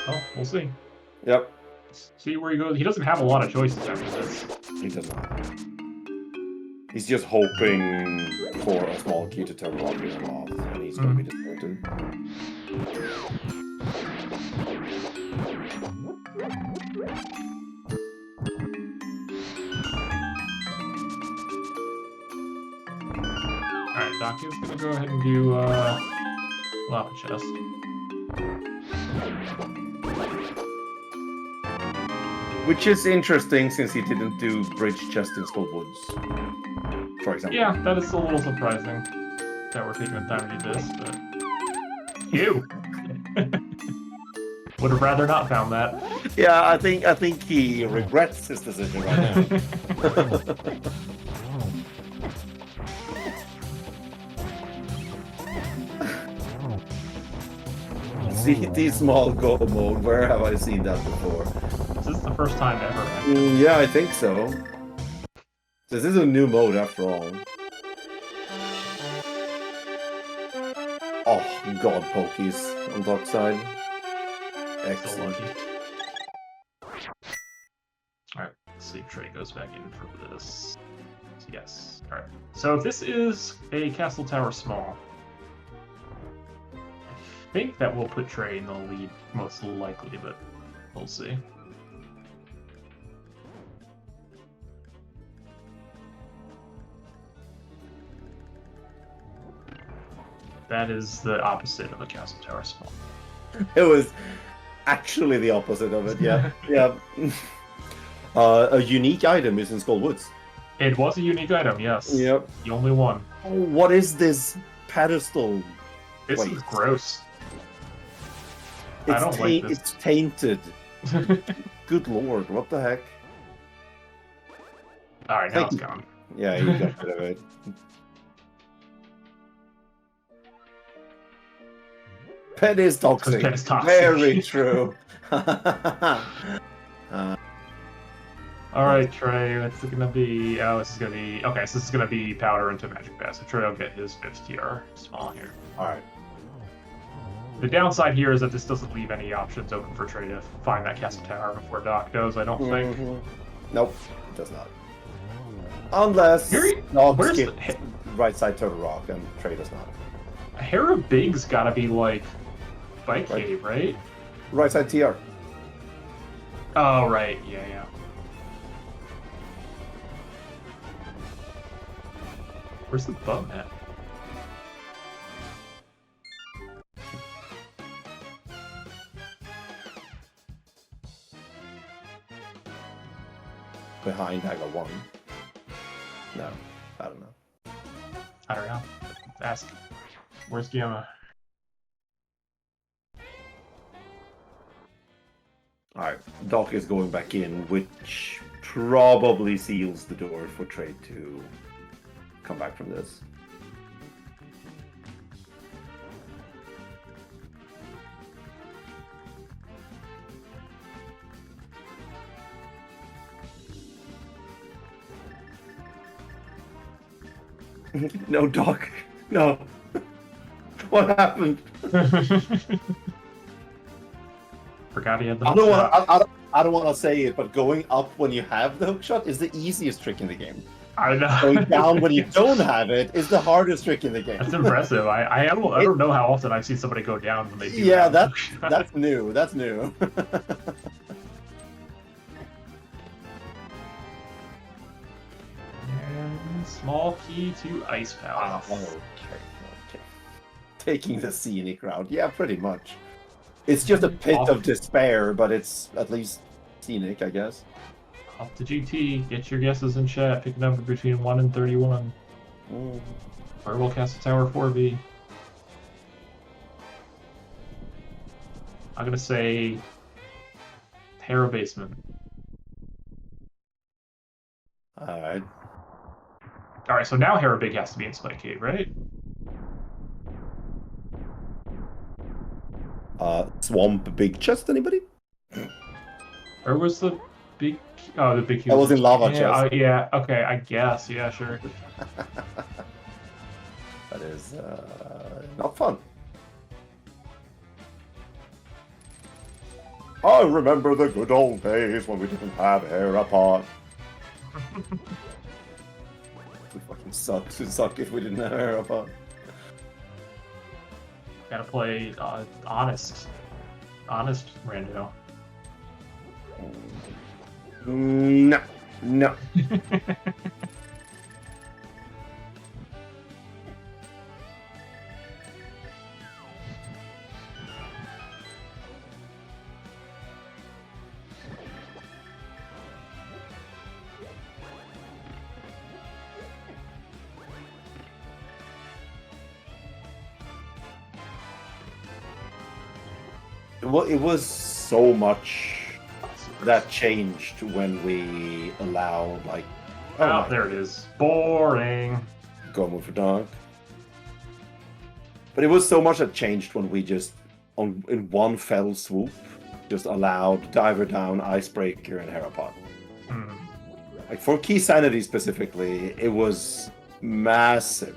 Oh, we'll see. Yep. See where he goes. He doesn't have a lot of choices after this. He does not. He's just hoping for a small key to turn Rocky off, and he's going to be disappointed. Alright, Doc is gonna go ahead and do lava chest. Which is interesting since he didn't do bridge chest in Skullwoods, for example. Yeah, that is a little surprising that we're taking the time to do this, but you would have rather not found that. Yeah, I think he regrets his decision right now. CT small go mode, where have I seen that before? This is the first time ever. Yeah, I think so. This is a new mode after all. Oh, god, pokies on top side. Excellent. Alright, let's see if Trey goes back in for this. Yes. Alright. So if this is a castle tower small, I think that will put Trey in the lead most likely, but we'll see. That is the opposite of a castle tower small. It was actually the opposite of it, yeah. Yeah. A unique item is in Skullwoods. It was a unique item, yes. Yep. The only one. Oh, what is this pedestal? This is gross. It's I don't like this. It's tainted. Good lord, what the heck? Alright, now it's gone. Yeah, you got rid of it. Pet is toxic. Pet is toxic. Very true. All right, Trey. It's gonna be. Oh, this is gonna be. Okay, so this is gonna be powder into Magic Pass. So Trey will get his 5th TR small here. All right. The downside here is that this doesn't leave any options open for Trey to find that Castle Tower before Doc does. I don't think. Nope, it does not. Unless Doc skips right side Turtle Rock, and Trey does not. Hera Big's gotta be like Bike Cave, right? Right side TR. Oh, right. Yeah. Where's the bum at? Behind I got 1. No, I don't know. I don't know. Ask. Where's Guillermo? Alright, Doc is going back in, which probably seals the door for Trey to come back from this. No, Doc. No. What happened? Forgot he had the I don't want to say it, but going up when you have the hookshot is the easiest trick in the game. I know. Going down when you don't have it is the hardest trick in the game. That's impressive. I don't know how often I've seen somebody go down when they do. Yeah, that's new. That's new. And small key to Ice Palace. Okay. Taking the scenic route. Yeah, pretty much. It's just a pit of despair, but it's at least scenic, I guess. Off to GT. Get your guesses in chat. Pick a number between 1 and 31. Where will Castle Tower 4 I'm gonna say Hera Basement. Alright. Alright, so now Hera Big has to be in Spike Cave, right? Swamp Big Chest, anybody? Or was the big... Oh, the big... That was in Lava Chest. Yeah, okay, I guess. Yeah, sure. That is not fun. I remember the good old days when we didn't have hair apart. We fucking sucked. It'd suck if we didn't have hair apart. Gotta play honest rando. No. Well, it was so much that changed when we allowed, like... Oh, there it is. Boring. Going for Dark. But it was so much that changed when we just, in one fell swoop, just allowed Diver Down, Icebreaker, and Herapod. Like, for Key Sanity specifically, it was massive.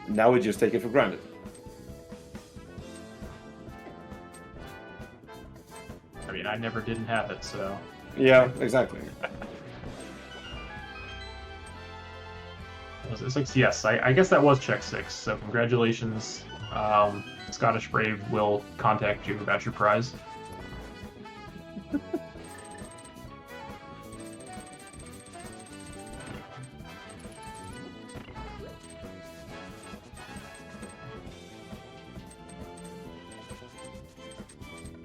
Now we just take it for granted. I mean, I never didn't have it, so... Yeah, exactly. Was it 6? Yes, I guess that was check 6, so congratulations. Scottish Brave will contact you about your prize.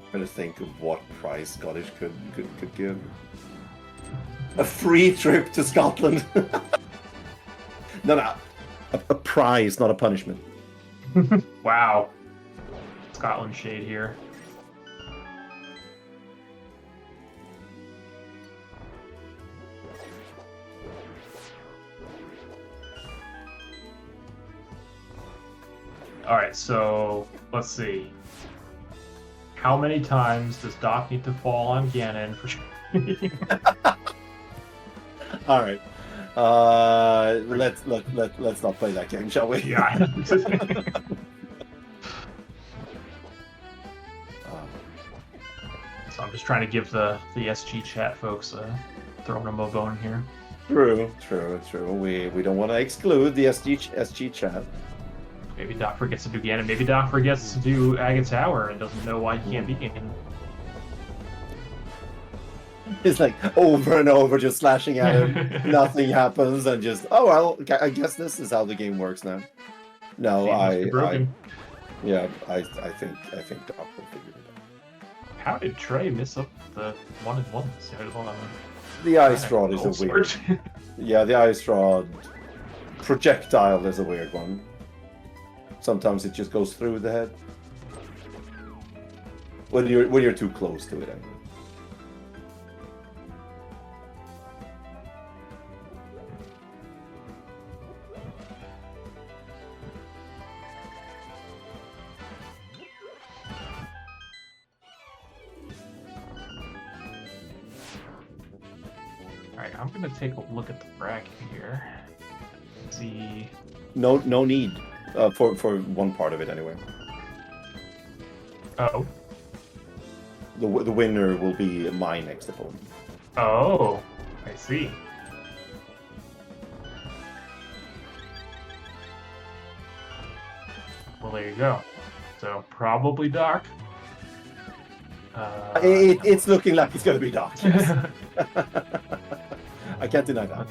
Trying to think of what prize Scottish could give. A free trip to Scotland. No, a prize, not a punishment. Wow. Scotland shade here. All right, so let's see. How many times does Doc need to fall on Ganon for? All right. Let's not play that game, shall we? Yeah. So I'm just trying to give the SG chat folks throwing them a bone here. True. We don't want to exclude the SG chat. Maybe Doc forgets to do Ganon. Maybe Doc forgets to do Agate Tower and doesn't know why he can't be Ganon. It's like over and over, just slashing at him. Nothing happens, and just well, I guess this is how the game works now. No, I think Doc will figure it out. How did Trey miss up the 1-1s? The ice rod is a weird. Yeah, the ice rod projectile is a weird one. Sometimes it just goes through the head. When you're too close to it, anyway. Alright, I'm gonna take a look at the bracket here. See. No need. For one part of it, anyway. Oh. The winner will be my next opponent. Oh, I see. Well, there you go. So probably Doc. It's looking like it's gonna be Doc. Yes. I can't deny that.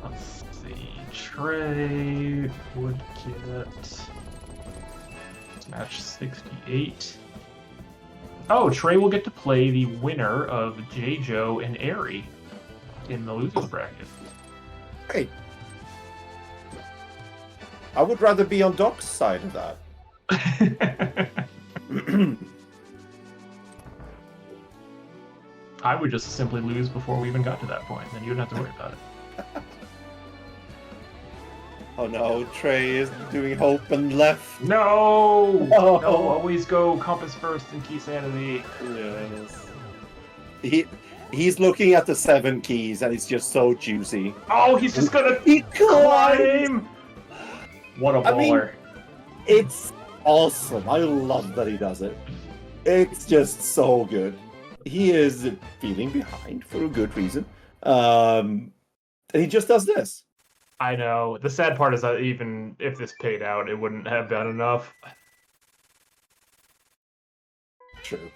Let's see. Trey would get match 68. Oh, Trey will get to play the winner of J-Joe and Airy in the losers bracket. Hey, I would rather be on Doc's side of that. I would just simply lose before we even got to that point, then you wouldn't have to worry about it. Oh no, Trey is doing hope and left. No! Oh. No, always go compass first and key sanity. Yes. He's looking at the 7 keys and it's just so juicy. Oh, he's just gonna climb! What a baller. I mean, it's awesome. I love that he does it. It's just so good. He is feeling behind for a good reason. And he just does this. I know. The sad part is that even if this paid out, it wouldn't have been enough. True.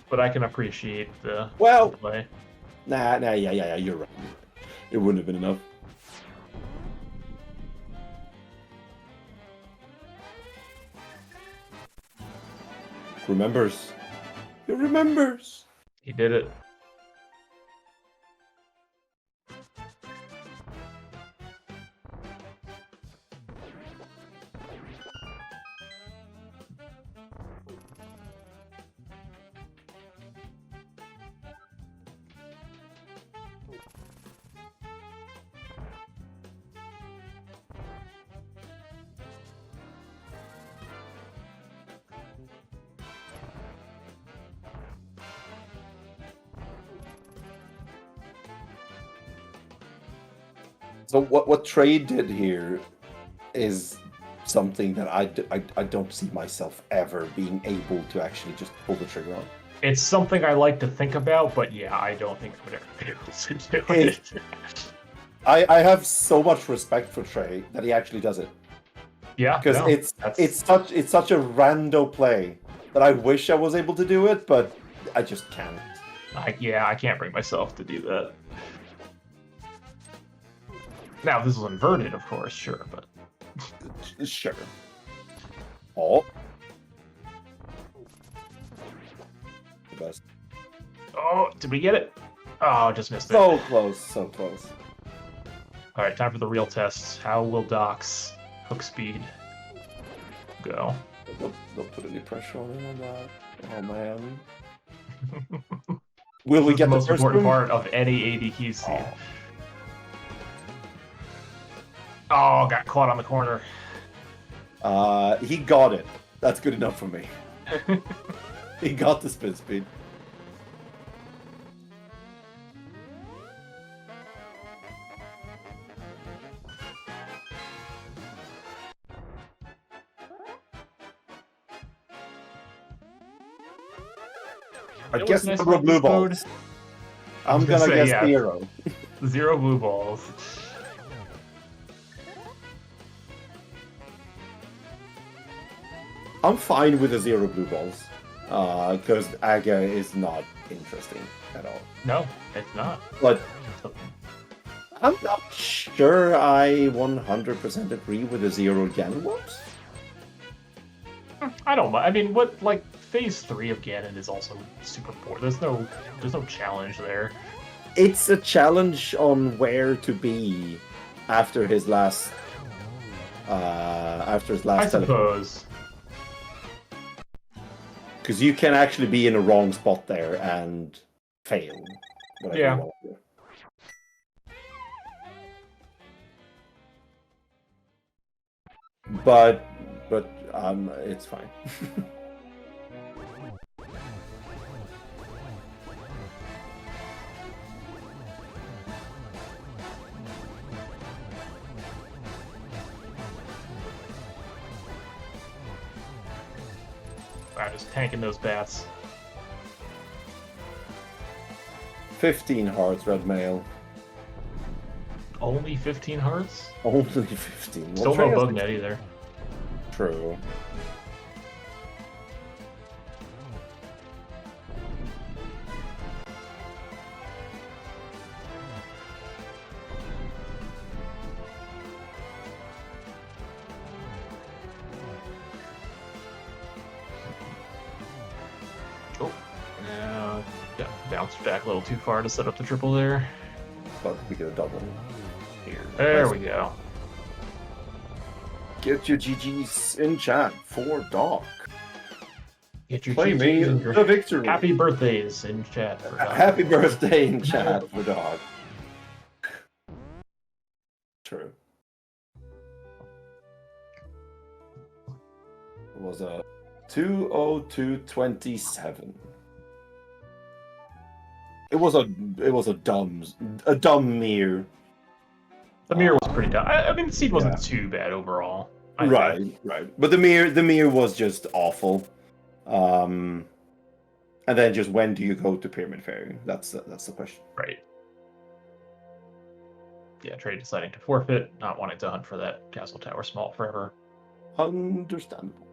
But I can appreciate the play. Yeah, you're right. It wouldn't have been enough. Remembers. He remembers. He did it. So what Trey did here is something that I don't see myself ever being able to actually just pull the trigger on. It's something I like to think about, but yeah, I don't think I would ever be able to do it. I have so much respect for Trey that he actually does it. Yeah, because it's such a rando play that I wish I was able to do it, but I just can't. I can't bring myself to do that. Now, if this was inverted, of course, sure, but... Sure. Oh. The best. Oh, did we get it? Oh, just missed it. So close, so close. Alright, time for the real test. How will Doc's hook speed go? Don't put any pressure on him on that. Oh, man. Will we get the most first important room? part of any AD keys scene? Oh, got caught on the corner. He got it. That's good enough for me. He got the spin speed. I guess nice number of blue balls. mode. I'm gonna guess yeah. 0. 0 blue balls. I'm fine with the 0 blue balls. Because Aga is not interesting at all. No, it's not. But I'm not sure I 100% agree with the 0 Ganon ones. I don't mind. I mean, what Phase 3 of Ganon is also super boring. There's no challenge there. It's a challenge on where to be after his last. I suppose. Because you can actually be in a wrong spot there and fail. Yeah. But it's fine. I'm just tanking those bats. 15 hearts, red mail. Only 15 hearts? Only 15. Still no bug net either. True. Bounced back a little too far to set up the triple there. But we get a double here. There we go. Get your GGs in chat for Doc. Get your Play GGs me and your the victory. happy birthdays in chat for Doc. Happy birthday in chat for Doc. True. It was a 202.27. It was a dumb mirror. The mirror was pretty dumb. I mean, the seed wasn't too bad overall. Right. But the mirror was just awful. And then just when do you go to Pyramid Fairy? That's the question. Right. Yeah, Trey deciding to forfeit, not wanting to hunt for that Castle Tower small forever. Understandable.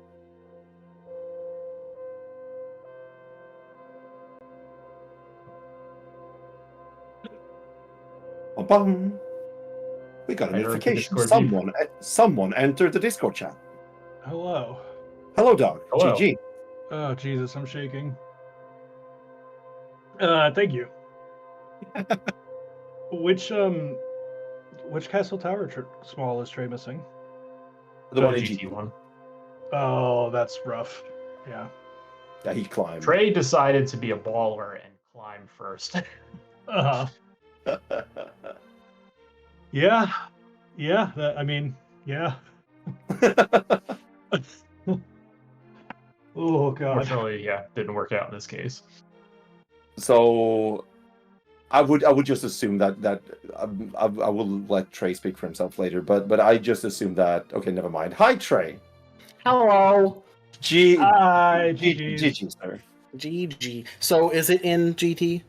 Bum. We got a notification. Someone entered the Discord chat. Hello. Hello, Doc. Hello. GG. Oh, Jesus, I'm shaking. Thank you. Which Castle Tower small is Trey missing? The one in GT one. Oh, that's rough. Yeah. Yeah, he climbed. Trey decided to be a baller and climb first. Uh-huh. Yeah. Yeah. Yeah. Oh, God. Unfortunately, yeah, didn't work out in this case. So, I would just assume that I will let Trey speak for himself later, but I just assume that. Okay, never mind. Hi, Trey. Hello. Hi, GG, sir. GG. So is it in GT?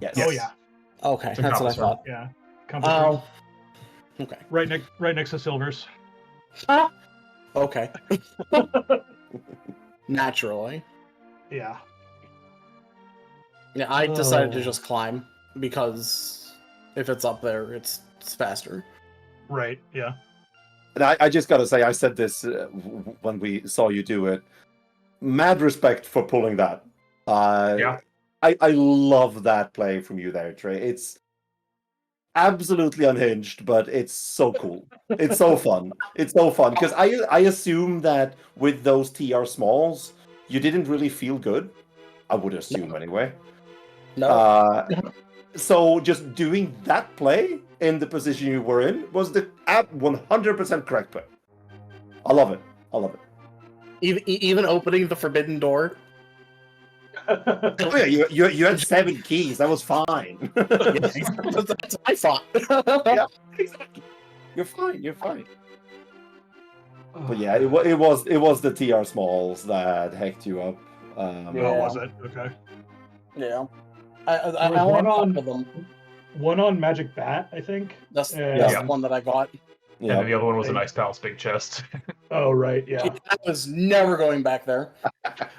Yes. Oh yeah. Okay, that's what I thought. Yeah. Oh. Okay. Right next to Silver's. Okay. Naturally. Yeah. Yeah, I decided to just climb because if it's up there, it's faster. Right. Yeah. And I just gotta say, I said this when we saw you do it. Mad respect for pulling that. Yeah. I love that play from you there, Trey. It's absolutely unhinged, but it's so cool. It's so fun. It's so fun because I assume that with those TR smalls, you didn't really feel good. I would assume anyway. No. So just doing that play in the position you were in was the 100% correct play. I love it. I love it. Even opening the forbidden door. Oh yeah, you had 7 keys. That was fine. That's what I thought. Yeah, exactly. You're fine. You're fine. But yeah, it was the TR smalls that hecked you up. Oh, was it? Okay. Yeah. There I was only one have a on- couple of them. One on Magic Bat, I think. That's Yeah. the one that I got. And then the Yeah. other one was an Ice Palace big chest. Oh, right. Yeah. I was never going back there.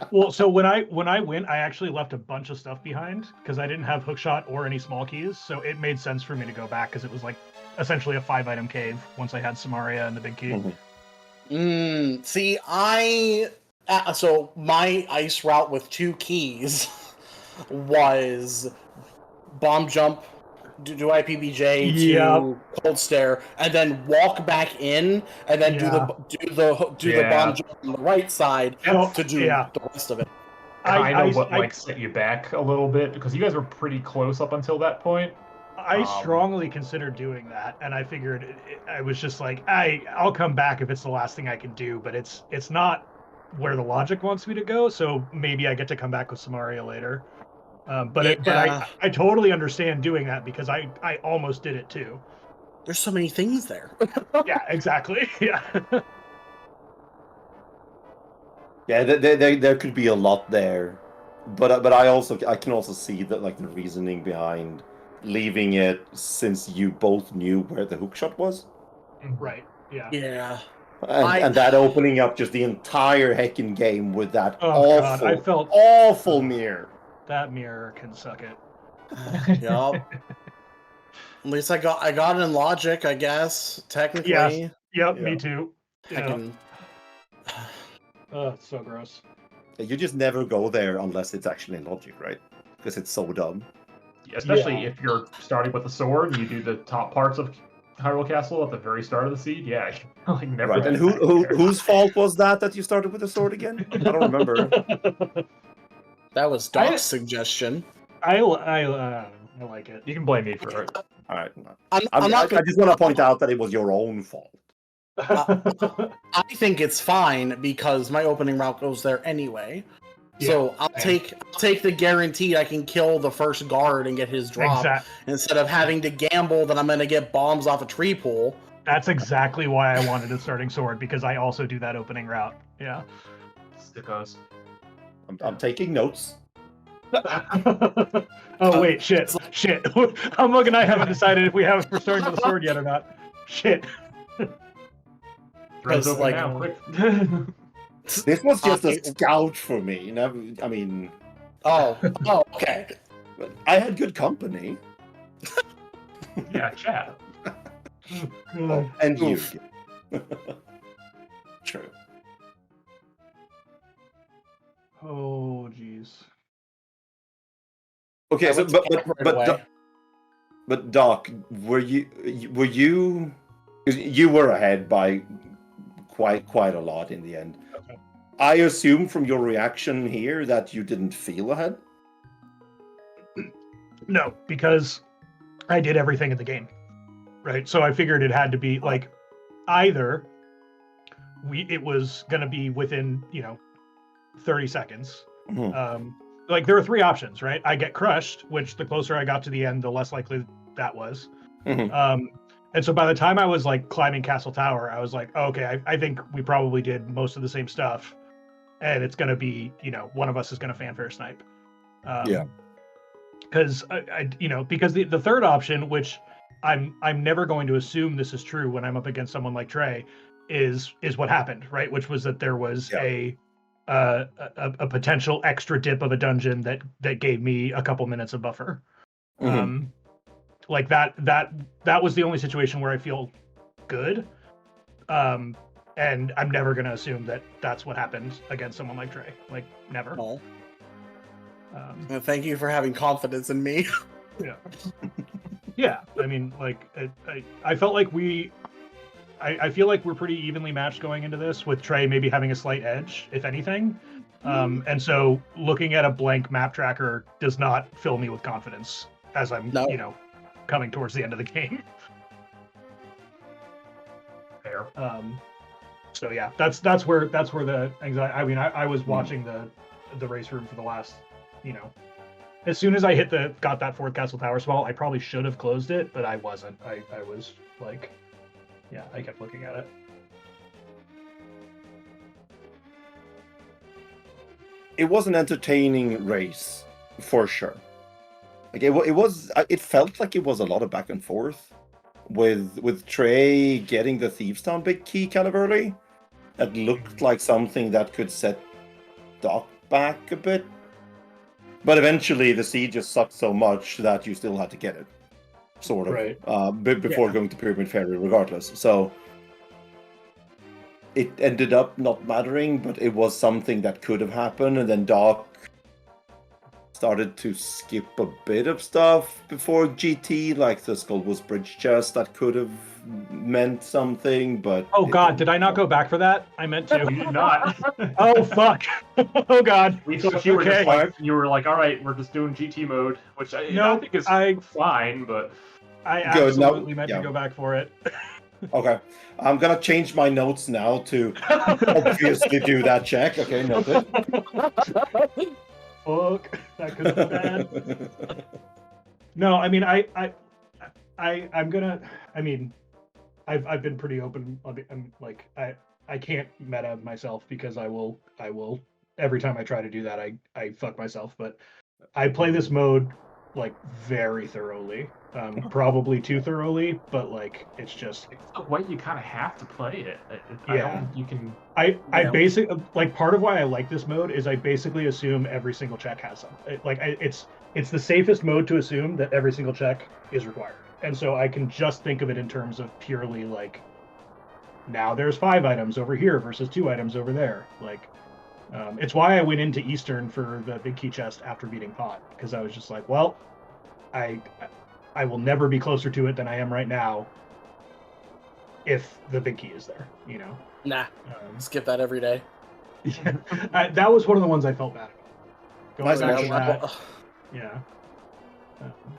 Well, so when I went, I actually left a bunch of stuff behind because I didn't have hookshot or any small keys. So it made sense for me to go back because it was like essentially a 5-item cave once I had Samaria and the big key. See, so my ice route with 2 keys was bomb jump, do IPBJ to cold stare, and then walk back in, and then do the bomb jump on the right side to do the rest of it. I set you back a little bit because you guys were pretty close up until that point. I strongly considered doing that, and I figured I was just like, I'll come back if it's the last thing I can do, but it's not where the logic wants me to go. So maybe I get to come back with Samaria later. But I totally understand doing that because I almost did it too. There's so many things there. Yeah, exactly. Yeah. Yeah, there could be a lot there, but I can also see that like the reasoning behind leaving it since you both knew where the hookshot was. Right. Yeah. Yeah. And that opening up just the entire heckin' game with that God, I felt awful mirror. That mirror can suck it. Yup. At least I got it in logic, I guess. Technically. Yes. Yep. Yeah. Me too. Yeah. It's so gross. You just never go there unless it's actually in logic, right? Because it's so dumb. Especially if you're starting with a sword and you do the top parts of Hyrule Castle at the very start of the seed. Yeah, like never. Right. And whose fault was that you started with a sword again? I don't remember. That was Doc's suggestion. I like it. You can blame me for it. All right. I just want to point out that it was your own fault. I think it's fine because my opening route goes there anyway. So I'll take the guarantee I can kill the first guard and get his drop instead of having to gamble that I'm going to get bombs off a tree pool. That's exactly why I wanted a starting sword because I also do that opening route. Yeah. Stickos. I'm taking notes. Oh wait, shit. Humbug and I haven't decided if we have for starting with a sword yet or not. Shit. Throws open like, now, quick. This was just a scout for me. I mean... Oh, okay. I had good company. Yeah, chat. Oh, and you. True. Oh, jeez. Okay, so, but Doc, were you? 'Cause you were ahead by quite a lot in the end. Okay. I assume from your reaction here that you didn't feel ahead. No, because I did everything in the game, right? So I figured it had to be like either it was gonna be within 30 seconds. Mm-hmm. Like there were 3 options, right? I get crushed, which the closer I got to the end, the less likely that was. Mm-hmm. And so by the time I was like climbing Castle Tower, I was like, oh, okay, I think we probably did most of the same stuff, and it's gonna be, one of us is gonna fanfare snipe. Yeah. Because because the third option, which I'm never going to assume this is true when I'm up against someone like Trey, is what happened, right? Which was that there was a potential extra dip of a dungeon that gave me a couple minutes of buffer. Mm-hmm. Like that was the only situation where I feel good. And I'm never gonna assume that that's what happened against someone like Trey. Like never. No. Thank you for having confidence in me. Yeah. Yeah. I mean, like I felt like I feel like we're pretty evenly matched going into this, with Trey maybe having a slight edge, if anything. And so looking at a blank map tracker does not fill me with confidence as I'm, coming towards the end of the game. Fair. So yeah, that's where the anxiety. I mean, I was watching the race room for the last, as soon as I got that fourth castle tower spell, I probably should have closed it, but I wasn't. I was like, yeah, I kept looking at it. It was an entertaining race for sure. Like it felt like it was a lot of back and forth with Trey getting the Thieves Town big key kind of early. That looked like something that could set Doc back a bit. But eventually the siege just sucked so much that you still had to get it. Sort of. Right. Before going to Pyramid Ferry regardless. So it ended up not mattering, but it was something that could have happened, and then Doc started to skip a bit of stuff before GT, like the Skullwoods Bridge chest that could have meant something, but... Oh god, did I not go back for that? I meant to. You did not. Oh fuck. Oh god. We thought you were just like, all right, we're just doing GT mode, which I think is fine, but... I absolutely meant to go back for it. Okay. I'm gonna change my notes now to obviously do that check. Okay, noted. Fuck, that could be bad. No, I mean, I'm gonna. I mean, I've been pretty open. I'm like, I can't meta myself because I will every time I try to do that, I fuck myself. But I play this mode like very thoroughly, probably too thoroughly, but like it's the way you kind of have to play it. I basically, like, part of why I like this mode is I basically assume every single check has some. It's the safest mode to assume that every single check is required, and so I can just think of it in terms of purely like, now there's 5 items over here versus 2 items over there. Like, it's why I went into Eastern for the big key chest after beating Pot, because I was just like, well, I will never be closer to it than I am right now if the big key is there, Nah, skip that every day. Yeah, that was one of the ones I felt bad about. Going back to that, yeah.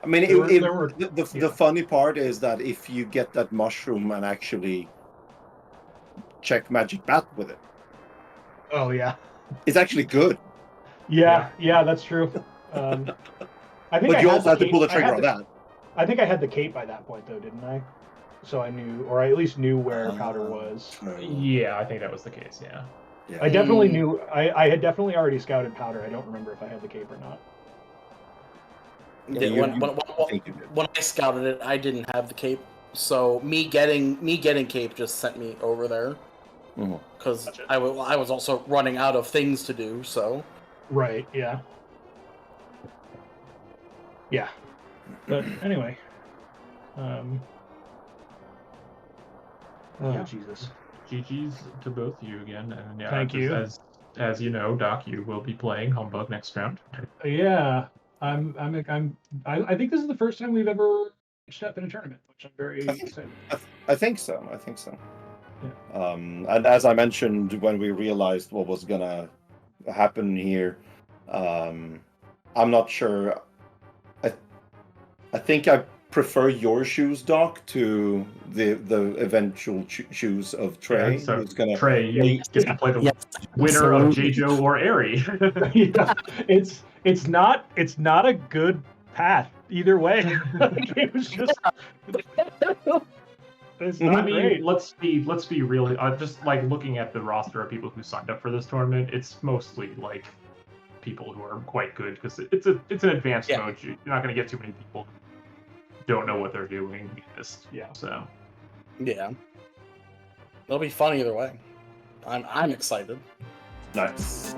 I mean, the funny part is that if you get that mushroom and actually check Magic Bat with it. Oh, yeah. It's actually good. Yeah, that's true. I think but you also have to pull the trigger on that. I think I had the cape by that point, though, didn't I? So I knew, or I at least knew where powder was. Yeah, I think that was the case, yeah. I definitely knew, I had definitely already scouted powder. I don't remember if I had the cape or not. When I scouted it, I didn't have the cape. So me getting cape just sent me over there. Because I was also running out of things to do, so... Right, yeah. Yeah. But anyway. Jesus. GG's to both you again. And yeah, thank you. As you know, Doc, you will be playing Humbug next round. Yeah. I think this is the first time we've ever matched up in a tournament, which I'm very excited. I think so. Yeah. And as I mentioned when we realized what was gonna happen here, I'm not sure. I think I prefer your shoes, Doc, to the eventual shoes of Trey. Yeah, so who's gonna Trey, you get to play the winner of JJo or Airy. Yeah, it's not a good path either way. It was just. It's not great. Let's be real. Just like looking at the roster of people who signed up for this tournament, it's mostly like people who are quite good because it's an advanced mode. You're not going to get too many people who don't know what they're doing. So yeah, it'll be fun either way. I'm excited. Nice.